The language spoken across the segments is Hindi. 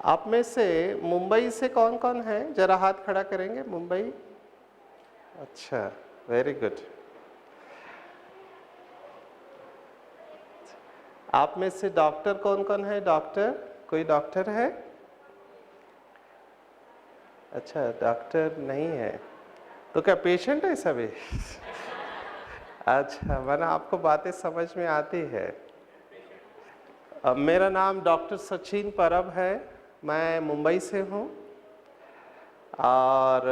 आप में से मुंबई से कौन कौन है? जरा हाथ खड़ा करेंगे। मुंबई, अच्छा, वेरी गुड। आप में से डॉक्टर कौन कौन है? डॉक्टर, कोई डॉक्टर है? अच्छा, डॉक्टर नहीं है तो क्या पेशेंट है सभी? अच्छा, वरना आपको बातें समझ में आती है। मेरा नाम डॉक्टर सचिन परब है, मैं मुंबई से हूँ और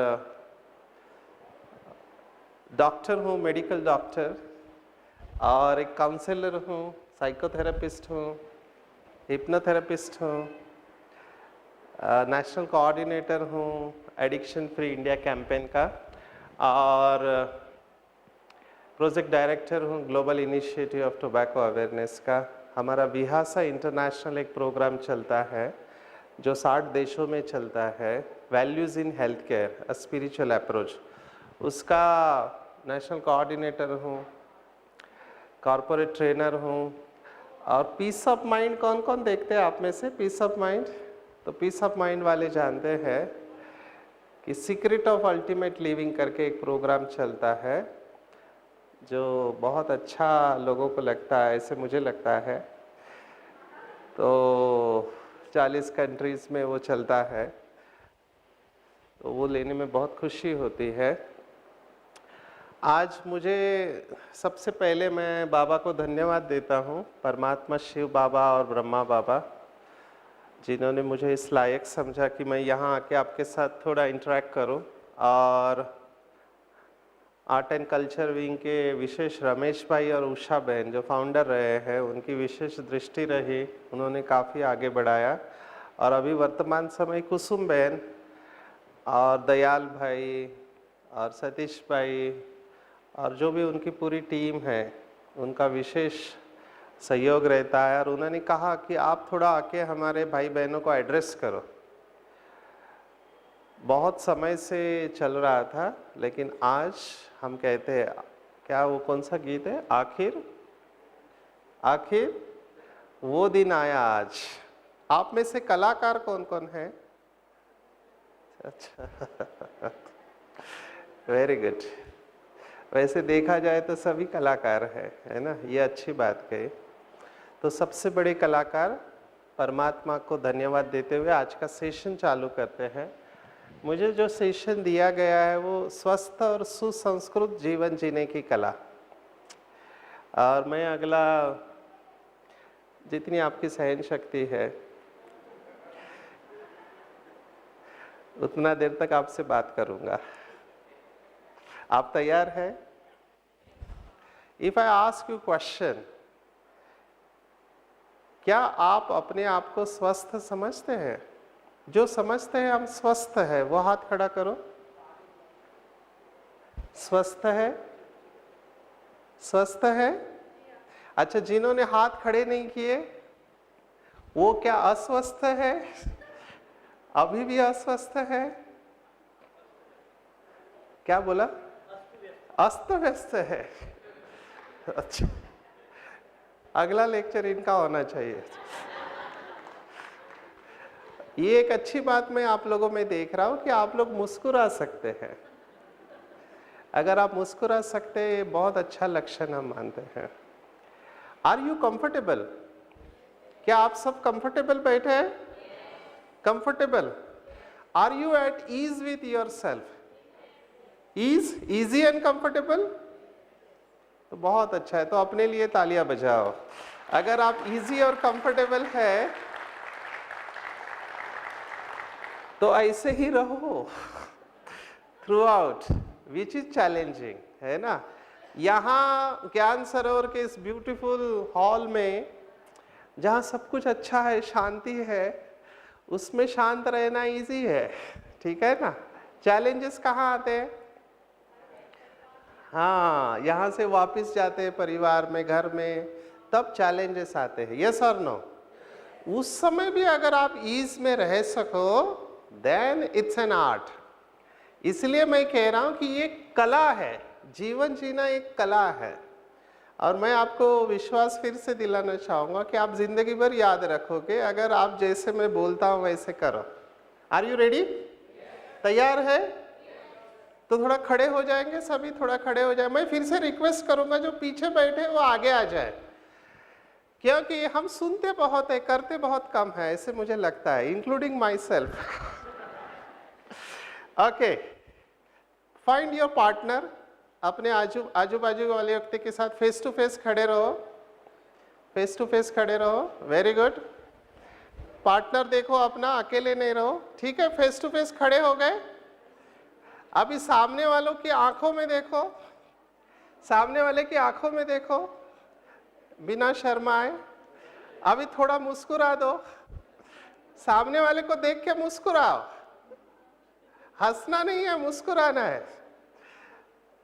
डॉक्टर हूँ, मेडिकल डॉक्टर, और एक काउंसलर हूँ, साइकोथेरेपिस्ट हूँ, हिप्नोथेरेपिस्ट हूँ, नेशनल कोऑर्डिनेटर हूँ एडिक्शन फ्री इंडिया कैंपेन का, और प्रोजेक्ट डायरेक्टर हूँ global initiative of tobacco awareness का। हमारा विहासा इंटरनेशनल एक प्रोग्राम चलता है जो 60 देशों में चलता है, values in health care, a spiritual approach, उसका नेशनल कोऑर्डिनेटर हूँ, कॉरपोरेट ट्रेनर हूँ। और पीस ऑफ माइंड कौन कौन देखते हैं आप में से? पीस ऑफ माइंड, तो पीस ऑफ माइंड वाले जानते हैं कि सीक्रेट ऑफ अल्टीमेट लिविंग करके एक प्रोग्राम चलता है जो बहुत अच्छा लोगों को लगता है, ऐसे मुझे लगता है। तो 40 कंट्रीज़ में वो चलता है, तो वो लेने में बहुत खुशी होती है। आज मुझे सबसे पहले मैं बाबा को धन्यवाद देता हूँ, परमात्मा शिव बाबा और ब्रह्मा बाबा, जिन्होंने मुझे इस लायक समझा कि मैं यहाँ आके आपके साथ थोड़ा इंटरेक्ट करूँ। और आर्ट एंड कल्चर विंग के विशेष रमेश भाई और उषा बहन जो फाउंडर रहे हैं, उनकी विशेष दृष्टि रही, उन्होंने काफ़ी आगे बढ़ाया। और अभी वर्तमान समय कुसुम बहन और दयाल भाई और सतीश भाई और जो भी उनकी पूरी टीम है, उनका विशेष सहयोग रहता है। और उन्होंने कहा कि आप थोड़ा आके हमारे भाई बहनों को एड्रेस करो। बहुत समय से चल रहा था, लेकिन आज हम कहते हैं, क्या वो कौन सा गीत है? आखिर आखिर वो दिन आया आज। आप में से कलाकार कौन कौन है? अच्छा, वेरी गुड। वैसे देखा जाए तो सभी कलाकार है ना, ये अच्छी बात कही। तो सबसे बड़े कलाकार परमात्मा को धन्यवाद देते हुए आज का सेशन चालू करते हैं। मुझे जो सेशन दिया गया है वो स्वस्थ और सुसंस्कृत जीवन जीने की कला, और मैं अगला जितनी आपकी सहन शक्ति है उतना देर तक आपसे बात करूंगा। आप तैयार हैं? If I ask you question, क्या आप अपने आप को स्वस्थ समझते हैं? जो समझते हैं हम स्वस्थ है वो हाथ खड़ा करो। स्वस्थ है? स्वस्थ है? अच्छा, जिन्होंने हाथ खड़े नहीं किए वो क्या अस्वस्थ है? अभी भी अस्वस्थ है? क्या बोला? अस्त व्यस्त है। अच्छा, अगला लेक्चर इनका होना चाहिए। ये एक अच्छी बात मैं आप लोगों में देख रहा हूं कि आप लोग मुस्कुरा सकते हैं। अगर आप मुस्कुरा सकते हैं, ये बहुत अच्छा लक्षण हम मानते हैं। Are you comfortable? क्या आप सब कंफर्टेबल बैठे हैं? Comfortable? Are you at ease with yourself? Ease, easy and comfortable? तो बहुत अच्छा है, तो अपने लिए तालियां बजाओ। अगर आप इजी और कंफर्टेबल है तो ऐसे ही रहो through out, which is challenging, है ना। यहाँ ज्ञान सरोवर के इस ब्यूटीफुल हॉल में जहाँ सब कुछ अच्छा है, शांति है, उसमें शांत रहना इजी है, ठीक है ना। चैलेंजेस कहाँ आते हैं? हाँ, यहाँ से वापस जाते हैं परिवार में, घर में, तब चैलेंजेस आते हैं। यस और नो? उस समय भी अगर आप ईज में रह सको, देन इट्स एन आर्ट। इसलिए मैं कह रहा हूं कि ये कला है, जीवन जीना एक कला है। और मैं आपको विश्वास फिर से दिलाना चाहूँगा कि आप जिंदगी भर याद रखोगे अगर आप जैसे मैं बोलता हूँ वैसे करो। Are you ready? तैयार है? तो थोड़ा खड़े हो जाएंगे सभी, थोड़ा खड़े हो जाए। मैं फिर से रिक्वेस्ट करूंगा जो पीछे बैठे वो आगे आ जाए, क्योंकि हम सुनते बहुत है करते बहुत कम है, ऐसे मुझे लगता है, including my self. Okay, find your partner. अपने आजू बाजू वाले व्यक्ति के साथ फेस टू फेस खड़े रहो, फेस टू फेस खड़े रहो। Very good. पार्टनर देखो अपना, अकेले नहीं रहो, ठीक है? फेस टू फेस खड़े हो गए। अभी सामने वालों की आंखों में देखो, सामने वाले की आंखों में देखो बिना शर्माए। अभी थोड़ा मुस्कुरा दो, सामने वाले को देख के मुस्कुराओ, हंसना नहीं है, मुस्कुराना है।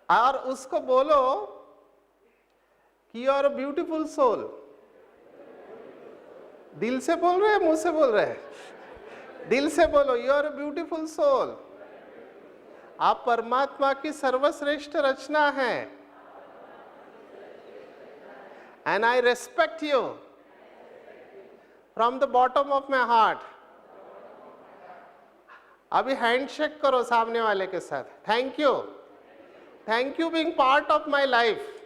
और उसको बोलो कि you are a beautiful soul. दिल से बोल रहे हैं, मुंह से बोल रहे हैं? दिल से बोलो, you are a beautiful soul. आप परमात्मा की सर्वश्रेष्ठ रचना है। And I respect you from the bottom of my heart. अभी हैंडशेक करो सामने वाले के साथ। Thank you, thank you being part of my life.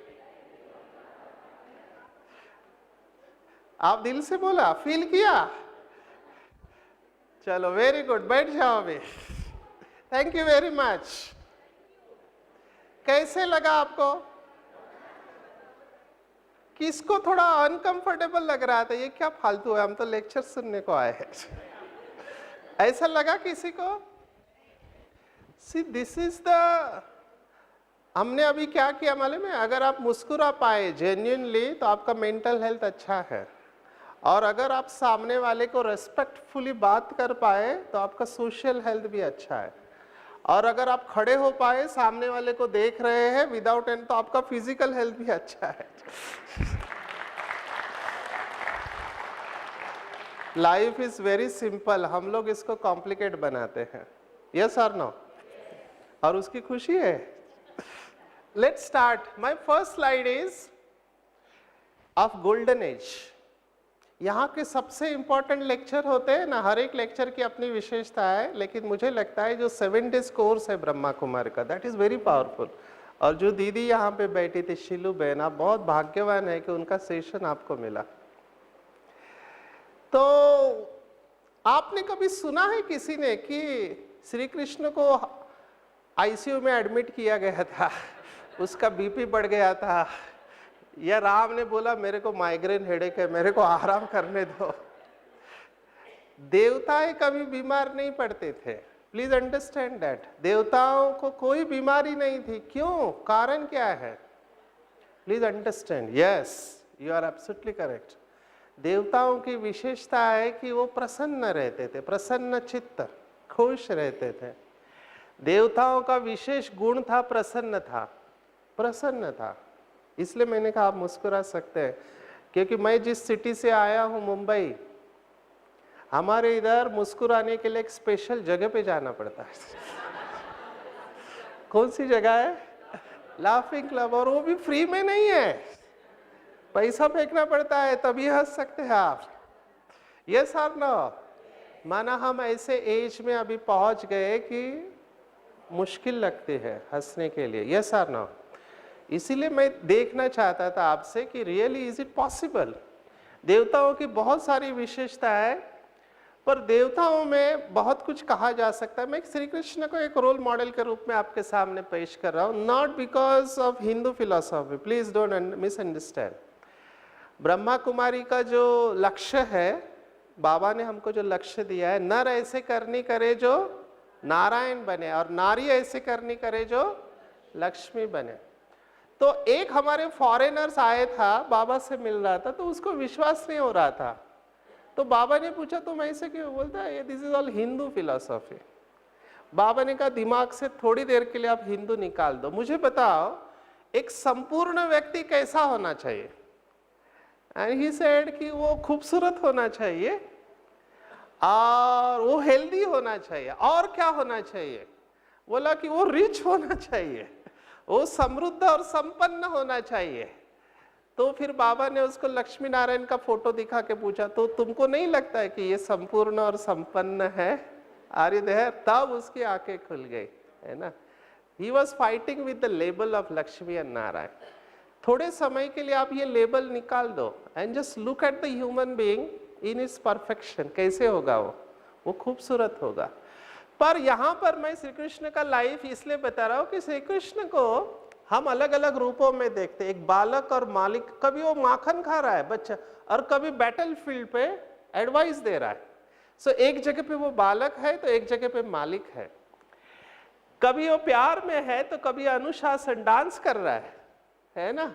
आप दिल से बोला, फील किया? चलो वेरी गुड, बैठ जाओ अभी। Thank you very much. कैसे लगा आपको? किसको थोड़ा अनकंफर्टेबल लग रहा था, ये क्या फालतू है, हम तो लेक्चर सुनने को आए हैं? ऐसा लगा किसी को? सी दिस इज द, हमने अभी क्या किया मालूम है? अगर आप मुस्कुरा पाए जेन्युइनली तो आपका मेंटल हेल्थ अच्छा है, और अगर आप सामने वाले को रेस्पेक्टफुली बात कर पाए तो आपका सोशल हेल्थ भी अच्छा है, और अगर आप खड़े हो पाए सामने वाले को देख रहे हैं विदाउट एंड तो आपका फिजिकल हेल्थ भी अच्छा है। लाइफ इज वेरी सिंपल, हम लोग इसको कॉम्प्लिकेट बनाते हैं। यस और नो? और उसकी खुशी है। Let's start. My first slide is of golden age. यहाँ के सबसे इंपॉर्टेंट लेक्चर होते हैं ना, हर एक लेक्चर की अपनी विशेषता है, लेकिन मुझे लगता है जो 7 डेज कोर्स है ब्रह्मा कुमारी का, दैट इज वेरी पावरफुल। और जो दीदी यहाँ पे बैठी थी शिलू बहन, आप बहुत भाग्यवान है कि उनका सेशन आपको मिला। तो आपने कभी सुना है किसी ने कि श्री कृष्ण को आईसीयू में एडमिट किया गया था, उसका बीपी बढ़ गया था, या राम ने बोला मेरे को माइग्रेन हेडेक है, मेरे को आराम करने दो? देवताएं कभी बीमार नहीं पड़ते थे, प्लीज अंडरस्टैंड दैट। देवताओं को कोई बीमारी नहीं थी। क्यों? कारण क्या है? Please understand. Yes, you are absolutely correct. देवताओं की विशेषता है कि वो प्रसन्न रहते थे, प्रसन्न चित्त, खुश रहते थे। देवताओं का विशेष गुण था प्रसन्न था, प्रसन्न था। इसलिए मैंने कहा आप मुस्कुरा सकते हैं, क्योंकि मैं जिस सिटी से आया हूं मुंबई, हमारे इधर मुस्कुराने के लिए एक स्पेशल जगह पे जाना पड़ता है। कौन सी जगह है? Laughing club. और वो भी फ्री में नहीं है, पैसा फेंकना पड़ता है, तभी हंस सकते हैं आप। यस और नो? माना हम ऐसे एज में अभी पहुंच गए कि मुश्किल लगती है हंसने के लिए। यस और नो? इसीलिए मैं देखना चाहता था आपसे कि रियली इज इट पॉसिबल। देवताओं की बहुत सारी विशेषता है, पर देवताओं में बहुत कुछ कहा जा सकता है। मैं श्री कृष्ण को एक रोल मॉडल के रूप में आपके सामने पेश कर रहा हूँ, not because of Hindu philosophy, please don't misunderstand. Brahma Kumari का जो लक्ष्य है, बाबा ने हमको जो लक्ष्य दिया है, नर ऐसे करनी करे जो नारायण बने, और नारी ऐसे करनी करे जो लक्ष्मी बने। तो एक हमारे फॉरेनर्स आए था, बाबा से मिल रहा था, तो उसको विश्वास नहीं हो रहा था। तो बाबा ने पूछा तुम ऐसे क्यों? बोलता है this is all Hindu philosophy. बाबा ने कहा दिमाग से थोड़ी देर के लिए आप हिंदू निकाल दो, मुझे बताओ एक संपूर्ण व्यक्ति कैसा होना चाहिए? एंड ही सेड कि वो खूबसूरत होना चाहिए, और वो हेल्दी होना चाहिए, और क्या होना चाहिए? बोला कि वो रिच होना चाहिए, वो समृद्ध और संपन्न होना चाहिए। तो फिर बाबा ने उसको लक्ष्मी नारायण का फोटो दिखा के पूछा, तो तुमको नहीं लगता है कि ये संपूर्ण और संपन्न है? Are you there? तब उसकी आंखें खुल गई, है ना। He was fighting with the label of Lakshmi and Narayan. थोड़े समय के लिए आप ये लेबल निकाल दो and just look at the human being in his perfection. कैसे होगा वो खूबसूरत होगा। पर यहाँ पर मैं श्री कृष्ण का लाइफ इसलिए बता रहा हूँ कि श्री कृष्ण को हम अलग अलग रूपों में देखते हैं। एक बालक और मालिक, कभी वो माखन खा रहा है बच्चा और कभी बैटल फील्ड पे एडवाइस दे रहा है। सो एक जगह पे वो बालक है तो एक जगह पे मालिक है। कभी वो प्यार में है तो कभी अनुशासन, डांस कर रहा है ना।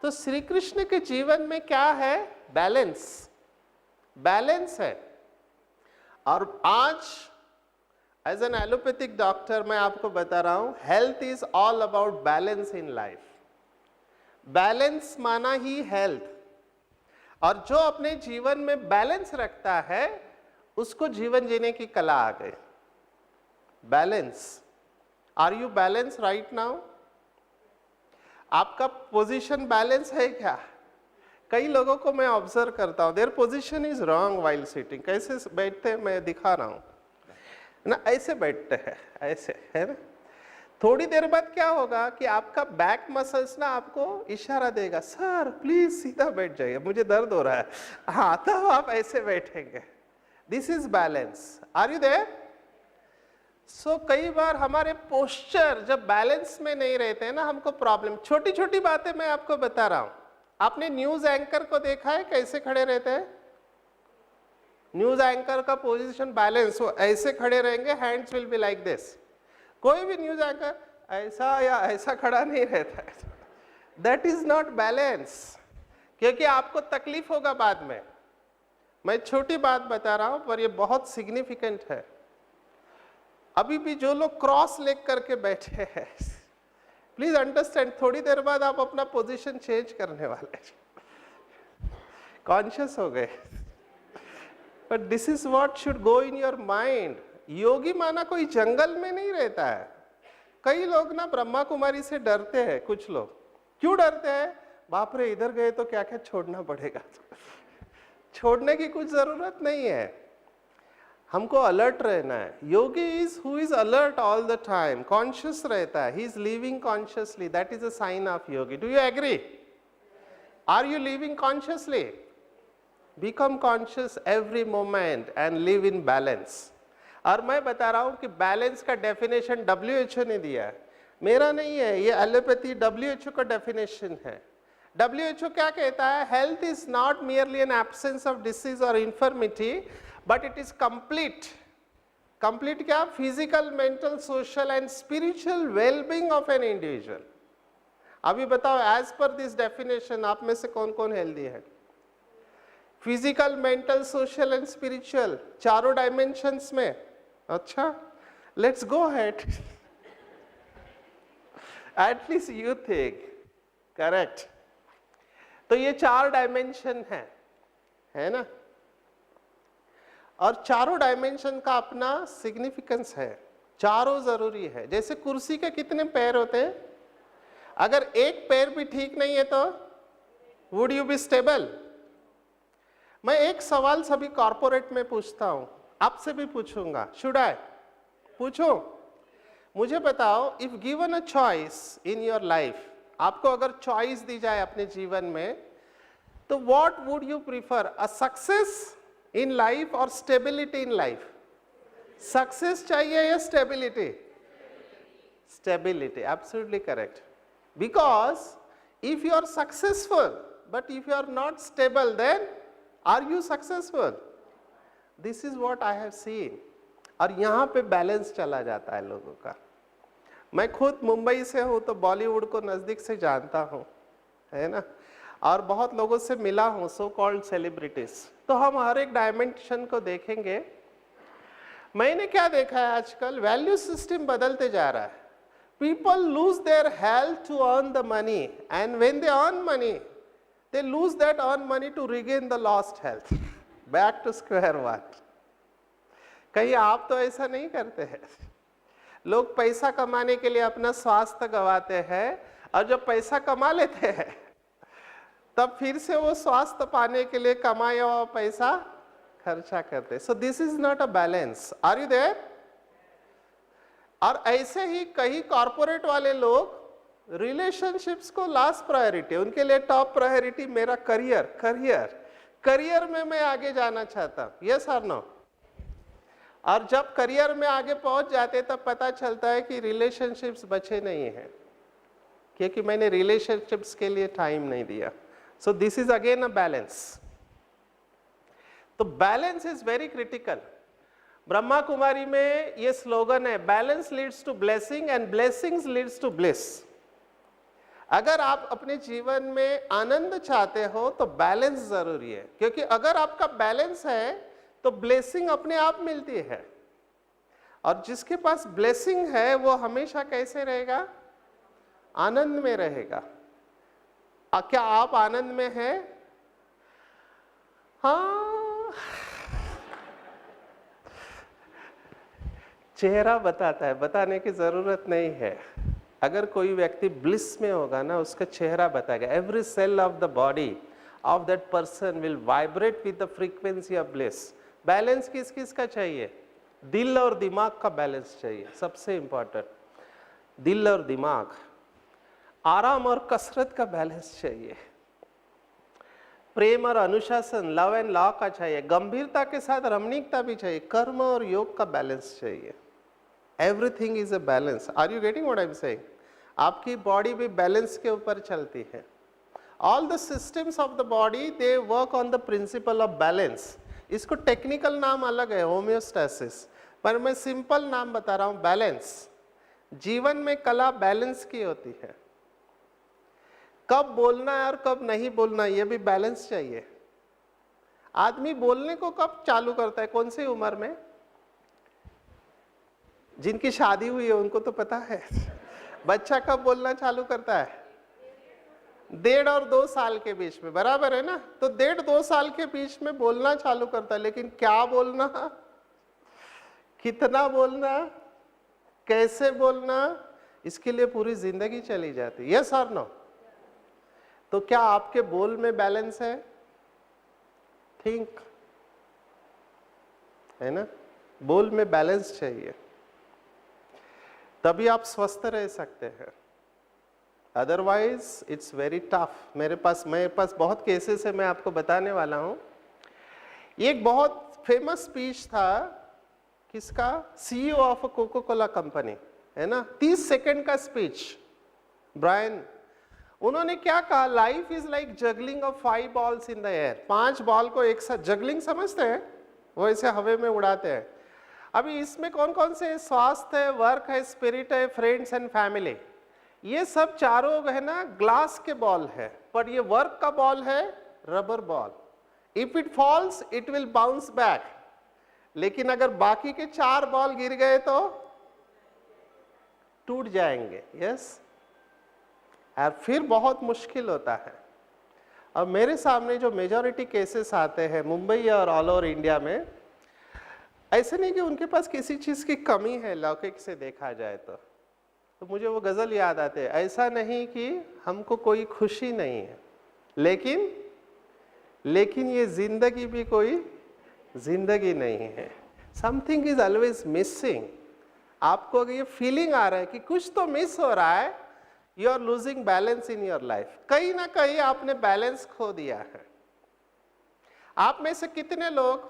तो श्री कृष्ण के जीवन में क्या है? बैलेंस, बैलेंस है। और आज एज एन एलोपैथिक डॉक्टर मैं आपको बता रहा हूं, health is all about balance in life. Balance माना ही हेल्थ। और जो अपने जीवन में बैलेंस रखता है उसको जीवन जीने की कला आ गई। Balance. Are you balance right now? आपका पोजीशन बैलेंस है क्या? कई लोगों को मैं ऑब्जर्व करता हूं, their position is wrong while sitting. कैसे बैठते हैं मैं दिखा रहा हूं ना, ऐसे बैठते हैं, ऐसे, है ना। थोड़ी देर बाद क्या होगा कि आपका बैक मसल्स ना आपको इशारा देगा, सर प्लीज सीधा बैठ जाइए, मुझे दर्द हो रहा है। हाँ, तब आप ऐसे बैठेंगे। This is balance. Are you there? So कई बार हमारे पोस्चर जब बैलेंस में नहीं रहते हैं ना, हमको प्रॉब्लम। छोटी छोटी बातें मैं आपको बता रहा हूं। आपने न्यूज एंकर को देखा है कैसे खड़े रहते हैं? न्यूज एंकर का पोजीशन बैलेंस, वो ऐसे खड़े रहेंगे, hands will be like this. कोई भी न्यूज एंकर ऐसा या ऐसा खड़ा नहीं रहता है। दैट इज नॉट बैलेंस, क्योंकि आपको तकलीफ होगा बाद में। मैं छोटी बात बता रहा हूं पर ये बहुत सिग्निफिकेंट है। अभी भी जो लोग क्रॉस लेग करके बैठे हैं, प्लीज अंडरस्टैंड, थोड़ी देर बाद आप अपना पोजीशन चेंज करने वाले, कॉन्शियस हो गए। But this is what should go in your mind. Yogi माना कोई जंगल में नहीं रहता है। कई लोग ना ब्रह्मा कुमारी से डरते हैं। कुछ लोग क्यों डरते हैं? बाप रे, इधर गए तो क्या क्या छोड़ना पड़ेगा। छोड़ने की कुछ जरूरत नहीं है, हमको अलर्ट रहना है। Yogi is who is alert all the time, conscious रहता है। He is living consciously, that is a sign of yogi. Do you agree? Are you living consciously? Become conscious every moment and live in balance। और मैं बता रहा हूं कि बैलेंस का डेफिनेशन WHO ने दिया है, मेरा नहीं है, ये एलोपैथी WHO का डेफिनेशन है। WHO क्या कहता है? Health is not merely an absence of disease और infirmity, but it is complete. Complete क्या? Physical, mental, social and spiritual wellbeing of an individual. अभी बताओ, एज पर दिस डेफिनेशन आप में से कौन कौन हेल्दी है? Physical, mental, social and spiritual, चारों डायमेंशंस में। अच्छा, let's go ahead. At least you think correct. तो ये 4 डायमेंशन है ना। और चारों डायमेंशन का अपना सिग्निफिकेंस है। चारों जरूरी है। जैसे कुर्सी के कितने पैर होते हैं? अगर एक पैर भी ठीक नहीं है तो वुड यू बी स्टेबल? मैं एक सवाल सभी कॉर्पोरेट में पूछता हूं, आपसे भी पूछूंगा। Should I? पूछो। मुझे बताओ, if given a choice in your life, आपको अगर चॉइस दी जाए अपने जीवन में, तो what would you prefer? A success in life और स्टेबिलिटी इन लाइफ? सक्सेस चाहिए या stability? Stability, absolutely correct. Because if you are successful but if you are not stable, then are you successful? This is what I have seen. और यहाँ पे बैलेंस चला जाता है लोगों का। मैं खुद मुंबई से हूँ तो बॉलीवुड को नज़दीक से जानता हूँ, है ना। और बहुत लोगों से मिला हूँ, सो कॉल्ड सेलिब्रिटीज। तो हम हर एक डायमेंशन को देखेंगे। मैंने क्या देखा है, आजकल वैल्यू सिस्टम बदलते जा रहा है। People lose their health to earn the money, and when they earn money they lose that earned money to regain the lost health, back to square one। कहीं आप तो ऐसा नहीं करते हैं? लोग पैसा कमाने के लिए अपना स्वास्थ्य गंवाते हैं, और जब पैसा कमा लेते हैं तब फिर से वो स्वास्थ्य पाने के लिए कमाया हुआ पैसा खर्चा करते। So this is not a balance. Are you there? और ऐसे ही कई कॉर्पोरेट वाले लोग रिलेशनशिप्स को लास्ट प्रायोरिटी, उनके लिए टॉप प्रायोरिटी मेरा करियर में मैं आगे जाना चाहता हूं। यस और नो? और जब करियर में आगे पहुंच जाते तब पता चलता है कि रिलेशनशिप्स बचे नहीं हैं, क्योंकि मैंने रिलेशनशिप्स के लिए टाइम नहीं दिया। So this is again a balance. तो balance is very critical. Brahma Kumari में ये स्लोगन है, balance leads to blessing and blessings leads to bliss. अगर आप अपने जीवन में आनंद चाहते हो तो बैलेंस जरूरी है, क्योंकि अगर आपका बैलेंस है तो ब्लेसिंग अपने आप मिलती है। और जिसके पास ब्लेसिंग है वो हमेशा कैसे रहेगा? आनंद में रहेगा। क्या आप आनंद में हैं? हाँ, चेहरा बताता है, बताने की जरूरत नहीं है। अगर कोई व्यक्ति ब्लिस में होगा ना, उसका चेहरा बताएगा। Every cell of the body of that person will vibrate with the frequency of bliss. Balance किस किस का चाहिए? दिल और दिमाग का बैलेंस चाहिए, सबसे इंपॉर्टेंट। दिल और दिमाग, आराम और कसरत का बैलेंस चाहिए, प्रेम और अनुशासन, लव एंड लॉ का चाहिए, गंभीरता के साथ रमणीकता भी चाहिए, कर्म और योग का बैलेंस चाहिए। Everything is a balance. Are you getting what I am saying? आपकी बॉडी भी बैलेंस के ऊपर चलती है। All the systems of the body they work on the principle of balance. इसको टेक्निकल नाम अलग है, होम्योस्टैसिस, पर मैं सिंपल नाम बता रहा हूं, बैलेंस। जीवन में कला बैलेंस की होती है। कब बोलना है और कब नहीं बोलना, यह भी बैलेंस चाहिए। आदमी बोलने को कब चालू करता है? कौन सी उम्र में? जिनकी शादी हुई है उनको तो पता है। बच्चा कब बोलना चालू करता है? 1.5 और 2 साल के बीच में, बराबर है ना? तो 1.5-2 साल के बीच में बोलना चालू करता है, लेकिन क्या बोलना, कितना बोलना, कैसे बोलना, इसके लिए पूरी जिंदगी चली जाती है। यस और नो? तो क्या आपके बोल में बैलेंस है? थिंक, है ना? बोल में बैलेंस चाहिए, तभी आप स्वस्थ रह सकते हैं। Otherwise it's very tough. मेरे पास बहुत केसेस है, मैं आपको बताने वाला हूं। एक बहुत फेमस स्पीच था, किसका? CEO of Coca Cola company, है ना? 30 सेकंड का स्पीच, ब्रायन। उन्होंने क्या कहा? Life is like juggling of 5 balls in the air. 5 ball को एक साथ, जगलिंग समझते हैं? वो ऐसे हवा में उड़ाते हैं। अभी इसमें कौन कौन से? स्वास्थ्य है, वर्क है, स्पिरिट है, फ्रेंड्स एंड फैमिली। ये सब चारों है ना ग्लास के बॉल है, पर ये वर्क का बॉल है rubber ball. If it falls it will bounce back. लेकिन अगर बाकी के 4 बॉल गिर गए तो टूट जाएंगे। यस, और फिर बहुत मुश्किल होता है। अब मेरे सामने जो मेजॉरिटी केसेस आते हैं मुंबई और ऑल ओवर इंडिया में, ऐसे नहीं कि उनके पास किसी चीज की कमी है लौकिक से देखा जाए तो मुझे वो गजल याद आते हैं। ऐसा नहीं कि हमको कोई खुशी नहीं है, लेकिन ये जिंदगी भी कोई जिंदगी नहीं है। Something is always missing. आपको अगर ये फीलिंग आ रहा है कि कुछ तो मिस हो रहा है, you are losing balance in your life. कहीं ना कहीं आपने बैलेंस खो दिया है। आप में से कितने लोग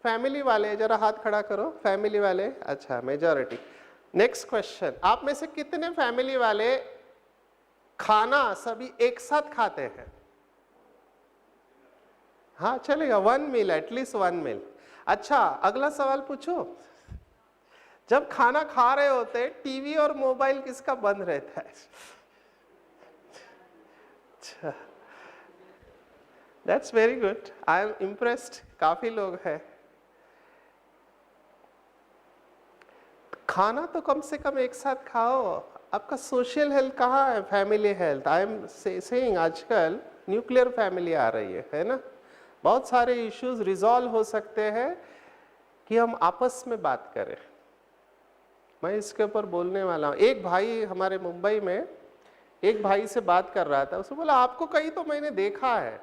फैमिली वाले, जरा हाथ खड़ा करो, फैमिली वाले? अच्छा, मेजॉरिटी। नेक्स्ट क्वेश्चन, आप में से कितने फैमिली वाले खाना सभी एक साथ खाते हैं? हाँ चलेगा, 1 मील, एटलीस्ट 1 मील। अच्छा, अगला सवाल पूछो। जब खाना खा रहे होते टीवी और मोबाइल किसका बंद रहता है? अच्छा, that's very good, I am impressed. काफी लोग हैं। खाना तो कम से कम एक साथ खाओ। आपका सोशल हेल्थ कहाँ है? Family health. I am saying आजकल न्यूक्लियर फैमिली आ रही है ना? बहुत सारे इश्यूज रिजॉल्व हो सकते हैं कि हम आपस में बात करें। मैं इसके ऊपर बोलने वाला हूँ। एक भाई हमारे मुंबई में एक भाई से बात कर रहा था, उसने बोला आपको कहीं तो मैंने देखा है,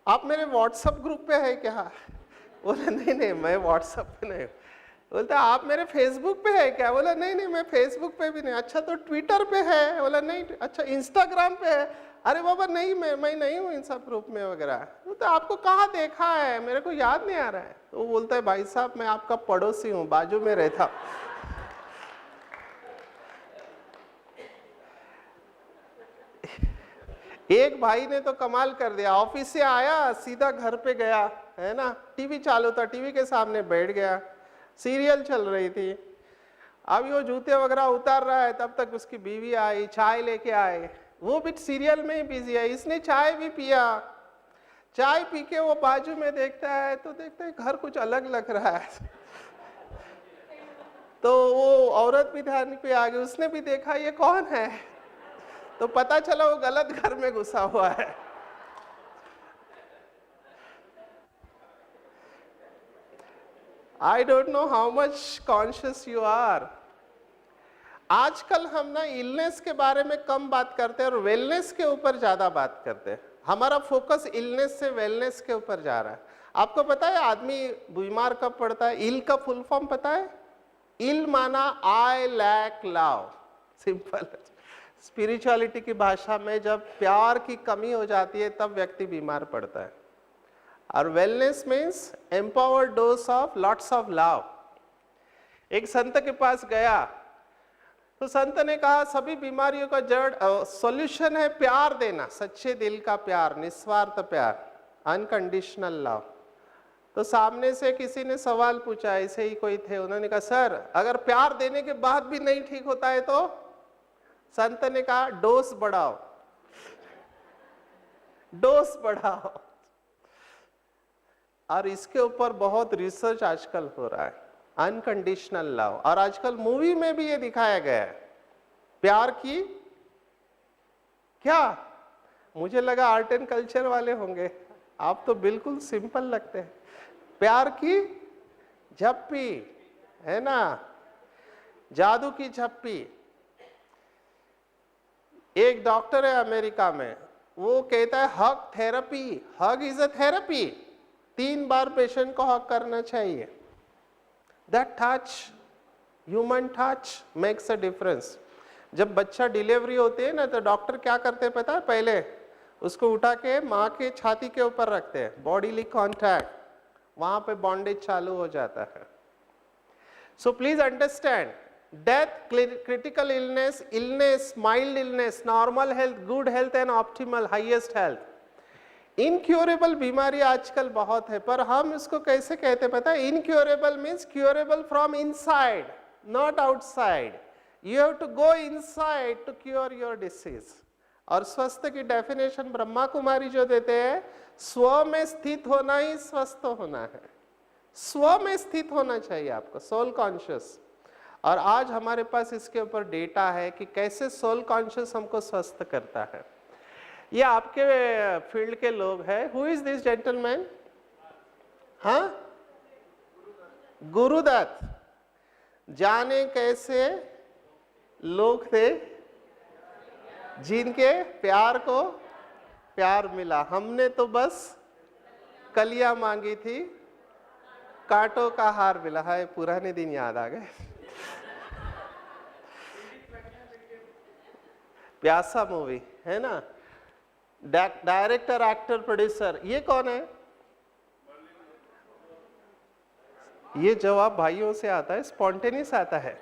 आप मेरे व्हाट्सएप ग्रुप पे है क्या? बोला नहीं नहीं मैं व्हाट्सएप पे नहीं। बोलता आप मेरे फेसबुक पे है क्या? बोला नहीं नहीं मैं फेसबुक पे भी नहीं। अच्छा तो ट्विटर पे है? बोला नहीं। अच्छा इंस्टाग्राम पे है? अरे बाबा नहीं मैं नहीं हूँ इन सब ग्रुप में वगैरह। तो आपको कहाँ देखा है, मेरे को याद नहीं आ रहा है। तो वो बोलता है भाई साहब मैं आपका पड़ोसी हूँ, बाजू में रहता। एक भाई ने तो कमाल कर दिया, ऑफिस से आया सीधा घर पे गया, है ना, टीवी चालू था, टीवी के सामने बैठ गया, सीरियल चल रही थी। अब वो जूते वगैरह उतार रहा है, तब तक उसकी बीवी आई, चाय लेके आए, वो भी सीरियल में ही बिजी है। इसने चाय भी पिया, चाय पी के वो बाजू में देखता है तो देखता है घर कुछ अलग लग रहा है। तो वो औरत भी ध्यान पे आ गई, उसने भी देखा ये कौन है, तो पता चला वो गलत घर में घुसा हुआ है। I don't know how much conscious you are. आजकल हम ना इलनेस के बारे में कम बात करते हैं और वेलनेस के ऊपर ज्यादा बात करते हैं। हमारा फोकस इलनेस से वेलनेस के ऊपर जा रहा है। आपको पता है आदमी बीमार कब पड़ता है? इल का फुल फॉर्म पता है? इल माना I lack love, simple. Spirituality की भाषा में जब प्यार की कमी हो जाती है तब व्यक्ति बीमार पड़ता है। और wellness means empowered dose of lots of love. एक संत के पास गया तो संत ने कहा सभी बीमारियों का जड़ सॉल्यूशन है प्यार देना, सच्चे दिल का प्यार, निस्वार्थ प्यार, अनकंडीशनल लव। तो सामने से किसी ने सवाल पूछा, ऐसे ही कोई थे, उन्होंने कहा सर अगर प्यार देने के बाद भी नहीं ठीक होता है तो? संत ने कहा डोज बढ़ाओ, डोज बढ़ाओ। और इसके ऊपर बहुत रिसर्च आजकल हो रहा है, अनकंडीशनल लव। और आजकल मूवी में भी ये दिखाया गया है प्यार की। क्या मुझे लगा आर्ट एंड कल्चर वाले होंगे, आप तो बिल्कुल सिंपल लगते हैं। प्यार की झप्पी, है ना, जादू की झप्पी। एक डॉक्टर है अमेरिका में, वो कहता है hug therapy, hug is a therapy. 3 बार पेशेंट को हग करना चाहिए। That touch, human touch makes a difference. जब बच्चा डिलीवरी होती है ना तो डॉक्टर क्या करते हैं पता है? पहले उसको उठा के माँ के छाती के ऊपर रखते हैं, बॉडीली कॉन्टैक्ट, वहां पे बॉन्डेज चालू हो जाता है। So please understand, death, critical illness, illness, mild illness, normal health, good health and optimal highest health. Incurable बीमारी आजकल बहुत है, पर हम इसको कैसे कहते हैं पता है? Incurable means curable from inside, not outside. You have to go inside to cure your disease. और स्वस्थ की डेफिनेशन ब्रह्मा कुमारी जो देते हैं, स्व में स्थित होना ही स्वस्थ होना है। स्व में स्थित होना चाहिए आपको, सोल कॉन्शियस। और आज हमारे पास इसके ऊपर डेटा है कि कैसे सोल कॉन्शियस हमको स्वस्थ करता है। ये आपके फील्ड के लोग हैं। Who is this gentleman? हाँ, गुरुदत्त। जाने कैसे लोग थे जिनके प्यार को प्यार मिला। हमने तो बस कलियां मांगी थी, कांटों का हार मिला है। पुराने दिन याद आ गए। प्यासा मूवी है ना, डायरेक्टर, एक्टर, प्रोड्यूसर, ये कौन है? ये जवाब भाइयों से आता है, स्पॉन्टेनियस आता है।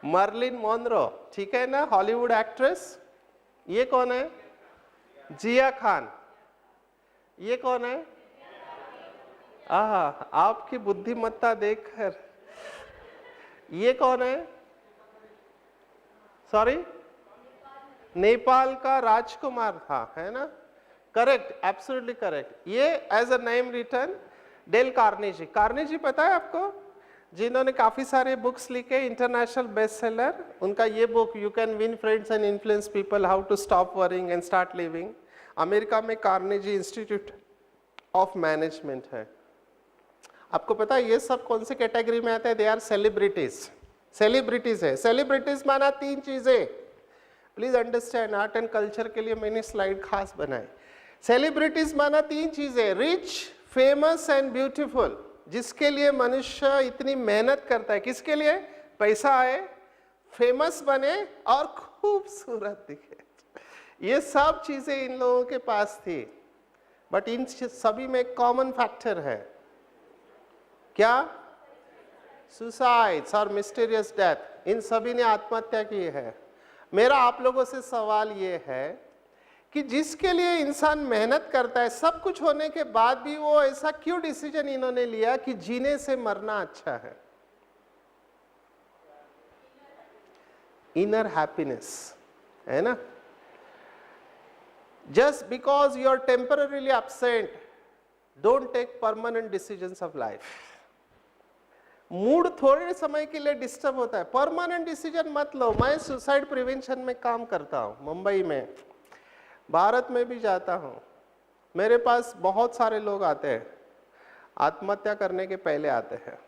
मर्लिन मोनरो, ठीक है ना, हॉलीवुड एक्ट्रेस। ये कौन है? जिया खान। ये कौन है? आपकी बुद्धिमत्ता देखकर। ये कौन है? सॉरी, नेपाल का राजकुमार था, है ना? Correct, absolutely correct. ये as a name written Dale Carnegie. Carnegie पता है आपको? जिन्होंने काफी सारे बुक्स लिखे, इंटरनेशनल बेस्ट सेलर। उनका ये book you can win friends and influence people, how to stop worrying and start living. America में कार्नेजी इंस्टीट्यूट ऑफ मैनेजमेंट है। आपको पता है ये सब कौन से कैटेगरी में आते हैं? They are celebrities. सेलिब्रिटीज है। सेलिब्रिटीज माना 3 चीजें, please understand, art and culture के लिए मैंने स्लाइड खास बनाई। सेलिब्रिटीज माना 3 चीजें, रिच, फेमस एंड ब्यूटीफुल, जिसके लिए मनुष्य इतनी मेहनत करता है। किसके लिए? पैसा आए, फेमस बने और खूबसूरत दिखे। ये सब चीजें इन लोगों के पास थी, बट इन सभी में एक कॉमन फैक्टर है। क्या? सुसाइड्स और मिस्टीरियस डेथ। इन सभी ने आत्महत्या की है। मेरा आप लोगों से सवाल ये है कि जिसके लिए इंसान मेहनत करता है, सब कुछ होने के बाद भी वो ऐसा क्यों डिसीजन इन्होंने लिया कि जीने से मरना अच्छा है? इनर हैप्पीनेस, है ना? Just because you are temporarily absent, don't take permanent decisions of life. Mood थोड़े समय के लिए डिस्टर्ब होता है, परमानेंट डिसीजन मत लो। मैं सुसाइड प्रिवेंशन में काम करता हूँ, मुंबई में, भारत में भी जाता हूँ। मेरे पास बहुत सारे लोग आते हैं, आत्महत्या करने के पहले आते हैं।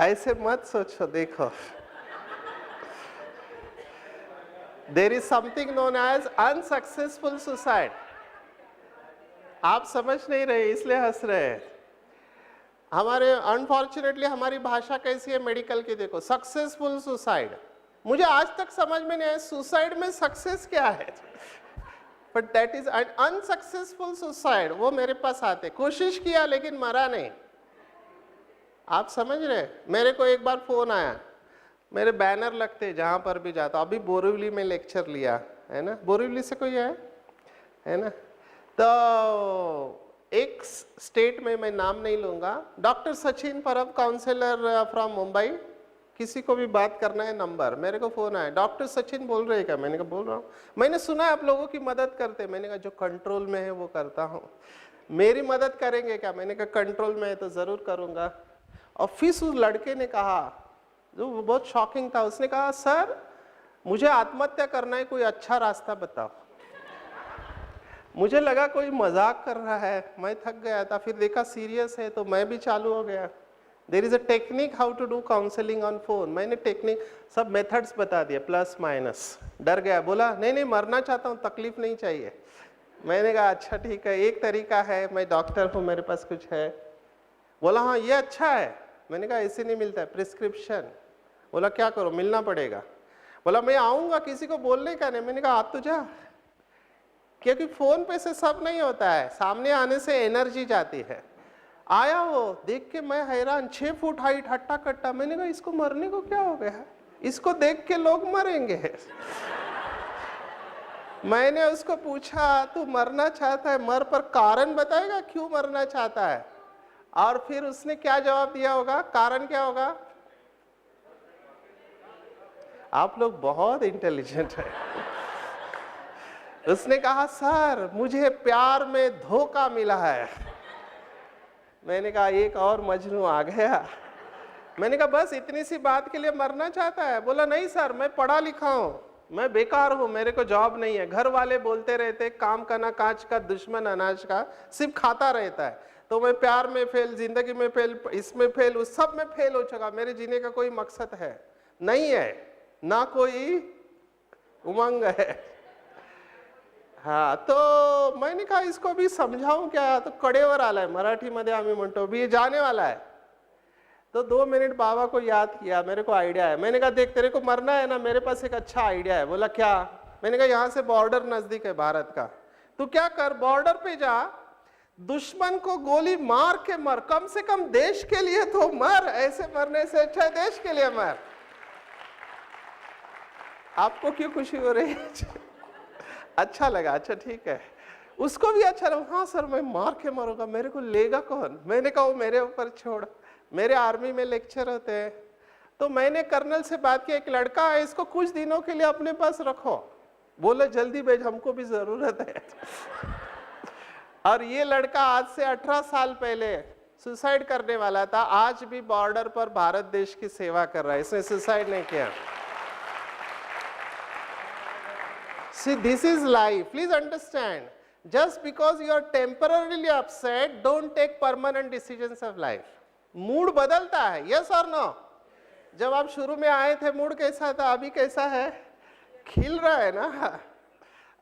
ऐसे मत सोचो, देखो, there is something known as unsuccessful suicide. आप समझ नहीं रहे इसलिए हंस रहे हैं। हमारे अनफॉर्चुनेटली हमारी भाषा कैसी है मेडिकल की, देखो, सक्सेसफुल सुसाइड। मुझे आज तक समझ में नहीं आया सुसाइड में सक्सेस क्या है, but that is unsuccessful suicide. वो मेरे पास आते, कोशिश किया लेकिन मरा नहीं। आप समझ रहे? मेरे को एक बार फोन आया, मेरे बैनर लगते जहां पर भी जाता। अभी बोरीवली में लेक्चर लिया है ना, बोरीवली से कोई है ना, तो एक स्टेट में, मैं नाम नहीं लूंगा, डॉक्टर सचिन परब, काउंसलर फ्रॉम मुंबई, किसी को भी बात करना है नंबर, मेरे को फोन आया, डॉक्टर सचिन बोल रहे क्या? मैंने कहा बोल रहा हूँ। मैंने सुना है आप लोगों की मदद करते। मैंने कहा जो कंट्रोल में है वो करता हूँ, मेरी मदद करेंगे क्या? मैंने कहा कंट्रोल में है तो जरूर करूँगा। और फिर उस लड़के ने कहा, जो बहुत शॉकिंग था, उसने कहा सर मुझे आत्महत्या करना है, कोई अच्छा रास्ता बताओ। मुझे लगा कोई मजाक कर रहा है, मैं थक गया था, फिर देखा सीरियस है तो मैं भी चालू हो गया। There is a technique how to do counselling on phone. मैंने टेक्निक सब मेथड्स बता दिए, प्लस माइनस। डर गया, बोला नहीं नहीं मरना चाहता हूँ, तकलीफ नहीं चाहिए। मैंने कहा अच्छा ठीक है, एक तरीका है, मैं डॉक्टर हूँ, मेरे पास कुछ है। बोला हाँ ये अच्छा है। मैंने कहा ऐसे नहीं मिलता है, प्रिस्क्रिप्शन। बोला क्या करो? मिलना पड़ेगा। बोला मैं आऊँगा, किसी को बोलने का नहीं। मैंने कहा आप तो जा, क्योंकि फोन पे से सब नहीं होता है, सामने आने से एनर्जी जाती है। आया वो, देख के मैं हैरान, 6 फुट हाइट, हट्टा कट्टा। मैंने कहा इसको मरने को क्या हो गया? इसको देख के लोग मरेंगे। मैंने उसको पूछा तू मरना चाहता है, मर, पर कारण बताएगा क्यों मरना चाहता है? और फिर उसने क्या जवाब दिया होगा? कारण क्या होगा? आप लोग बहुत इंटेलिजेंट है। उसने कहा सर मुझे प्यार में धोखा मिला है। मैंने कहा एक और मजनू आ गया। मैंने कहा बस इतनी सी बात के लिए मरना चाहता है? बोला नहीं सर मैं पढ़ा लिखा हूँ, मैं बेकार हूँ, मेरे को जॉब नहीं है, घर वाले बोलते रहते काम का ना कांच का, दुश्मन अनाज का, सिर्फ खाता रहता है। तो मैं प्यार में फेल, जिंदगी में फेल, इसमें फेल, उस सब में फेल हो चुका। मेरे जीने का कोई मकसद है नहीं है, ना कोई उमंग है। हाँ, तो मैंने कहा इसको भी समझाऊं क्या? तो कडेवर आलाय, मराठी मध्ये आम्ही म्हणतो, भी जाने वाला है। तो 2 मिनट बाबा को याद किया, मेरे को आइडिया है। मैंने कहा देख तेरे को मरना है ना, मेरे पास एक अच्छा आइडिया है। बोला क्या? मैंने कहा यहाँ से बॉर्डर नजदीक है भारत का, तू क्या कर, बॉर्डर पे जा, दुश्मन को गोली मार के मर, कम से कम देश के लिए तो मर, ऐसे मरने से अच्छा देश के लिए मर। आपको क्यों खुशी हो रही है? अच्छा लगा? अच्छा ठीक है, उसको भी अच्छा लगा। हाँ सर मैं मार के मरूंगा, मेरे को लेगा कौन? मैंने कहा वो मेरे ऊपर छोड़, मेरे आर्मी में लेक्चर होते हैं। तो मैंने कर्नल से बात की, एक लड़का है इसको कुछ दिनों के लिए अपने पास रखो। बोले जल्दी भेज, हमको भी जरूरत है। और ये लड़का आज से 18 साल पहले सुसाइड करने वाला था, आज भी बॉर्डर पर भारत देश की सेवा कर रहा है, इसने सुसाइड नहीं किया। See, this is life. Please understand. Just because you are temporarily upset, don't take permanent decisions of life. Mood बदलता है, yes or no? जब आप शुरू में आए थे मूड कैसा था, अभी कैसा है? खिल रहा है ना।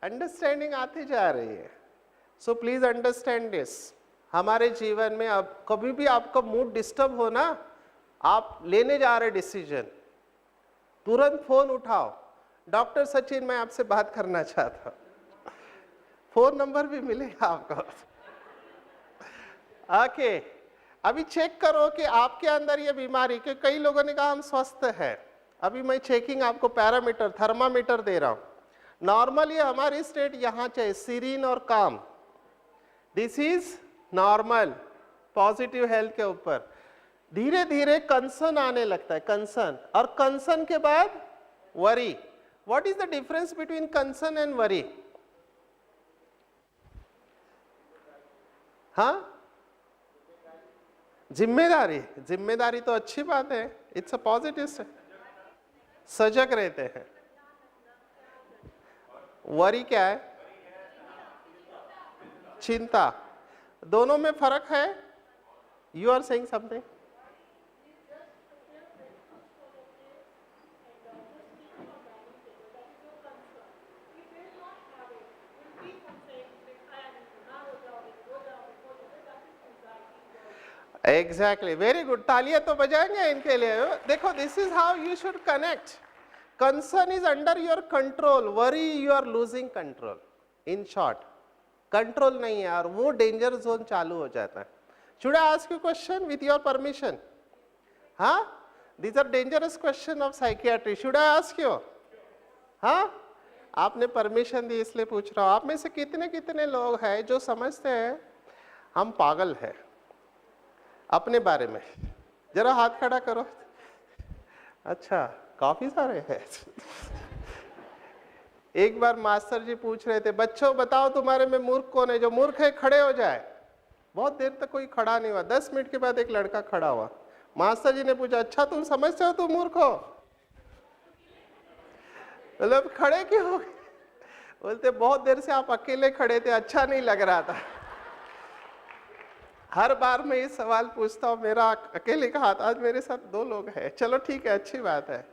अंडरस्टैंडिंग आती जा रही है। So please understand this. हमारे जीवन में अब कभी भी आपका मूड डिस्टर्ब हो ना, आप लेने जा रहे डिसीजन, तुरंत फोन उठाओ, डॉक्टर सचिन मैं आपसे बात करना चाहता हूं। फोन नंबर भी मिलेगा आपको। ओके, अभी चेक करो कि आपके अंदर ये बीमारी, कि कई लोगों ने कहा हम स्वस्थ है। अभी मैं चेकिंग आपको पैरामीटर, थर्मामीटर दे रहा हूं। नॉर्मली हमारी स्टेट यहां चाहिए सीरीन और काम। This is normal, positive health के ऊपर। धीरे धीरे कंसर्न आने लगता है, कंसर्न, और कंसर्न के बाद worry. What is the difference between concern and worry? हाँ, जिम्मेदारी। जिम्मेदारी तो अच्छी बात है, इट्स अ पॉजिटिव। सजग रहते हैं। वरी क्या है? चिंता। दोनों में फर्क है? You are saying something? Exactly, very good. तालियां तो बजाएंगे इनके लिए। देखो, this is how you should connect. Concern is under your control, worry you are losing control. In short, control नहीं है और वो डेंजर जोन चालू हो जाता है। Should I ask you question with your permission? हाँ, these are dangerous question of psychiatry. Should I ask you? हाँ, आपने परमिशन दी इसलिए पूछ रहा हूं। आप में से कितने कितने लोग हैं जो समझते हैं हम पागल हैं अपने बारे में? जरा हाथ खड़ा करो। अच्छा, काफी सारे हैं। एक बार मास्टर जी पूछ रहे थे, बच्चों बताओ तुम्हारे में मूर्ख कौन है? जो मूर्ख है खड़े हो जाए। बहुत देर तक कोई खड़ा नहीं हुआ। 10 मिनट के बाद एक लड़का खड़ा हुआ। मास्टर जी ने पूछा, अच्छा तुम समझते हो तुम मूर्ख हो? मतलब खड़े क्यों हो? बोलते बहुत देर से आप अकेले खड़े थे, अच्छा नहीं लग रहा था। हर बार मैं ये सवाल पूछता हूँ, मेरा अकेले का हाथ, आज मेरे साथ 2 लोग हैं। चलो ठीक है, अच्छी बात है।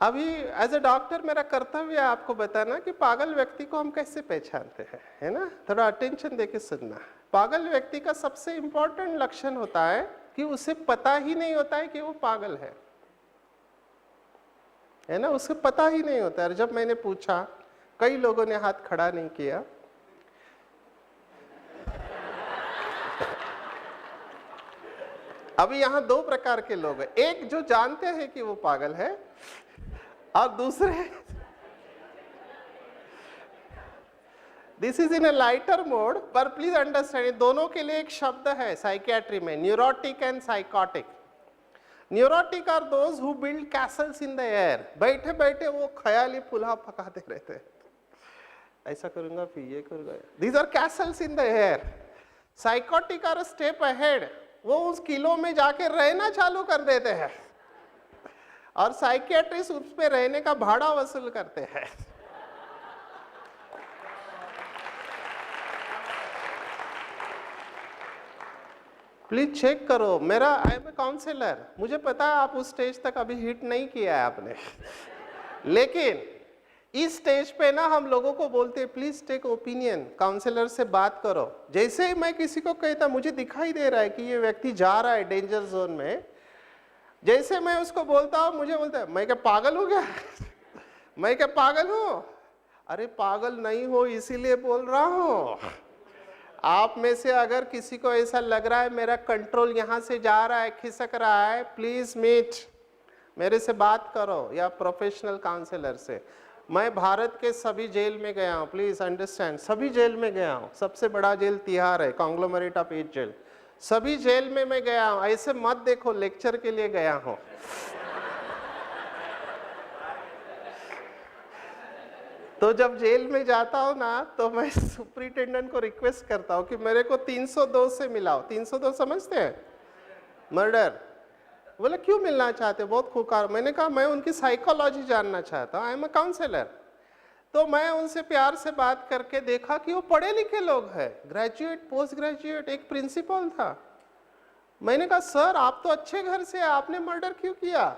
अभी एज ए डॉक्टर मेरा कर्तव्य है आपको बताना कि पागल व्यक्ति को हम कैसे पहचानते हैं, है ना? थोड़ा अटेंशन देके सुनना। पागल व्यक्ति का सबसे इंपॉर्टेंट लक्षण होता है कि उसे पता ही नहीं होता है कि वो पागल है ना? उसे पता ही नहीं होता है। जब मैंने पूछा, कई लोगों ने हाथ खड़ा नहीं किया। अभी यहाँ 2 प्रकार के लोग हैं। एक जो जानते हैं कि वो पागल है, और दूसरे, this is in a lighter mode, पर प्लीज अंडरस्टैंड, दोनों के लिए एक शब्द है साइकियाट्री में, neurotic and psychotic. Neurotic are those who build castles in the air. बैठे बैठे वो ख्याली पुलाव पकाते रहते हैं, ऐसा करूंगा फिर ये करूंगा। These are castles in the air. Psychotic are step ahead, वो उस किलो में जाके रहना चालू कर देते हैं, और साइकियाट्रिस्ट उस पे रहने का भाड़ा वसूल करते हैं। प्लीज चेक करो। मेरा, आई एम ए काउंसलर, मुझे पता है आप उस स्टेज तक अभी हिट नहीं किया है आपने। लेकिन इस स्टेज पे ना हम लोगों को बोलते हैं प्लीज टेक ओपिनियन, काउंसलर से बात करो। जैसे ही मैं किसी को कहता मुझे दिखाई दे रहा है कि ये व्यक्ति जा रहा है डेंजर जोन में, जैसे मैं उसको बोलता हूँ, मुझे बोलता है मैं क्या पागल हो गया? मैं क्या पागल हूँ? अरे पागल नहीं हो, इसीलिए बोल रहा हूँ। आप में से अगर किसी को ऐसा लग रहा है मेरा कंट्रोल यहाँ से जा रहा है, खिसक रहा है, प्लीज मीट, मेरे से बात करो या प्रोफेशनल काउंसलर से। मैं भारत के सभी जेल में गया हूँ, प्लीज अंडरस्टैंड, सभी जेल में गया हूँ। सबसे बड़ा जेल तिहाड़ है, कांग्लोमरेट ऑफ 8 जेल। सभी जेल में मैं गया हूँ। ऐसे मत देखो लेक्चर के लिए गया हूँ। तो जब जेल में जाता हूँ ना, तो मैं सुपरिटेंडेंट को रिक्वेस्ट करता हूँ कि मेरे को 302 से मिलाओ। 302 समझते हैं? मर्डर। बोले क्यों मिलना चाहते? बहुत खुकार। मैंने कहा मैं उनकी साइकोलॉजी जानना चाहता हूँ, आई एम अ काउंसलर। तो मैं उनसे प्यार से बात करके देखा कि वो पढ़े लिखे लोग हैं, ग्रेजुएट, पोस्ट ग्रेजुएट। एक प्रिंसिपल था, मैंने कहा सर आप तो अच्छे घर से हैं, आपने मर्डर क्यों किया?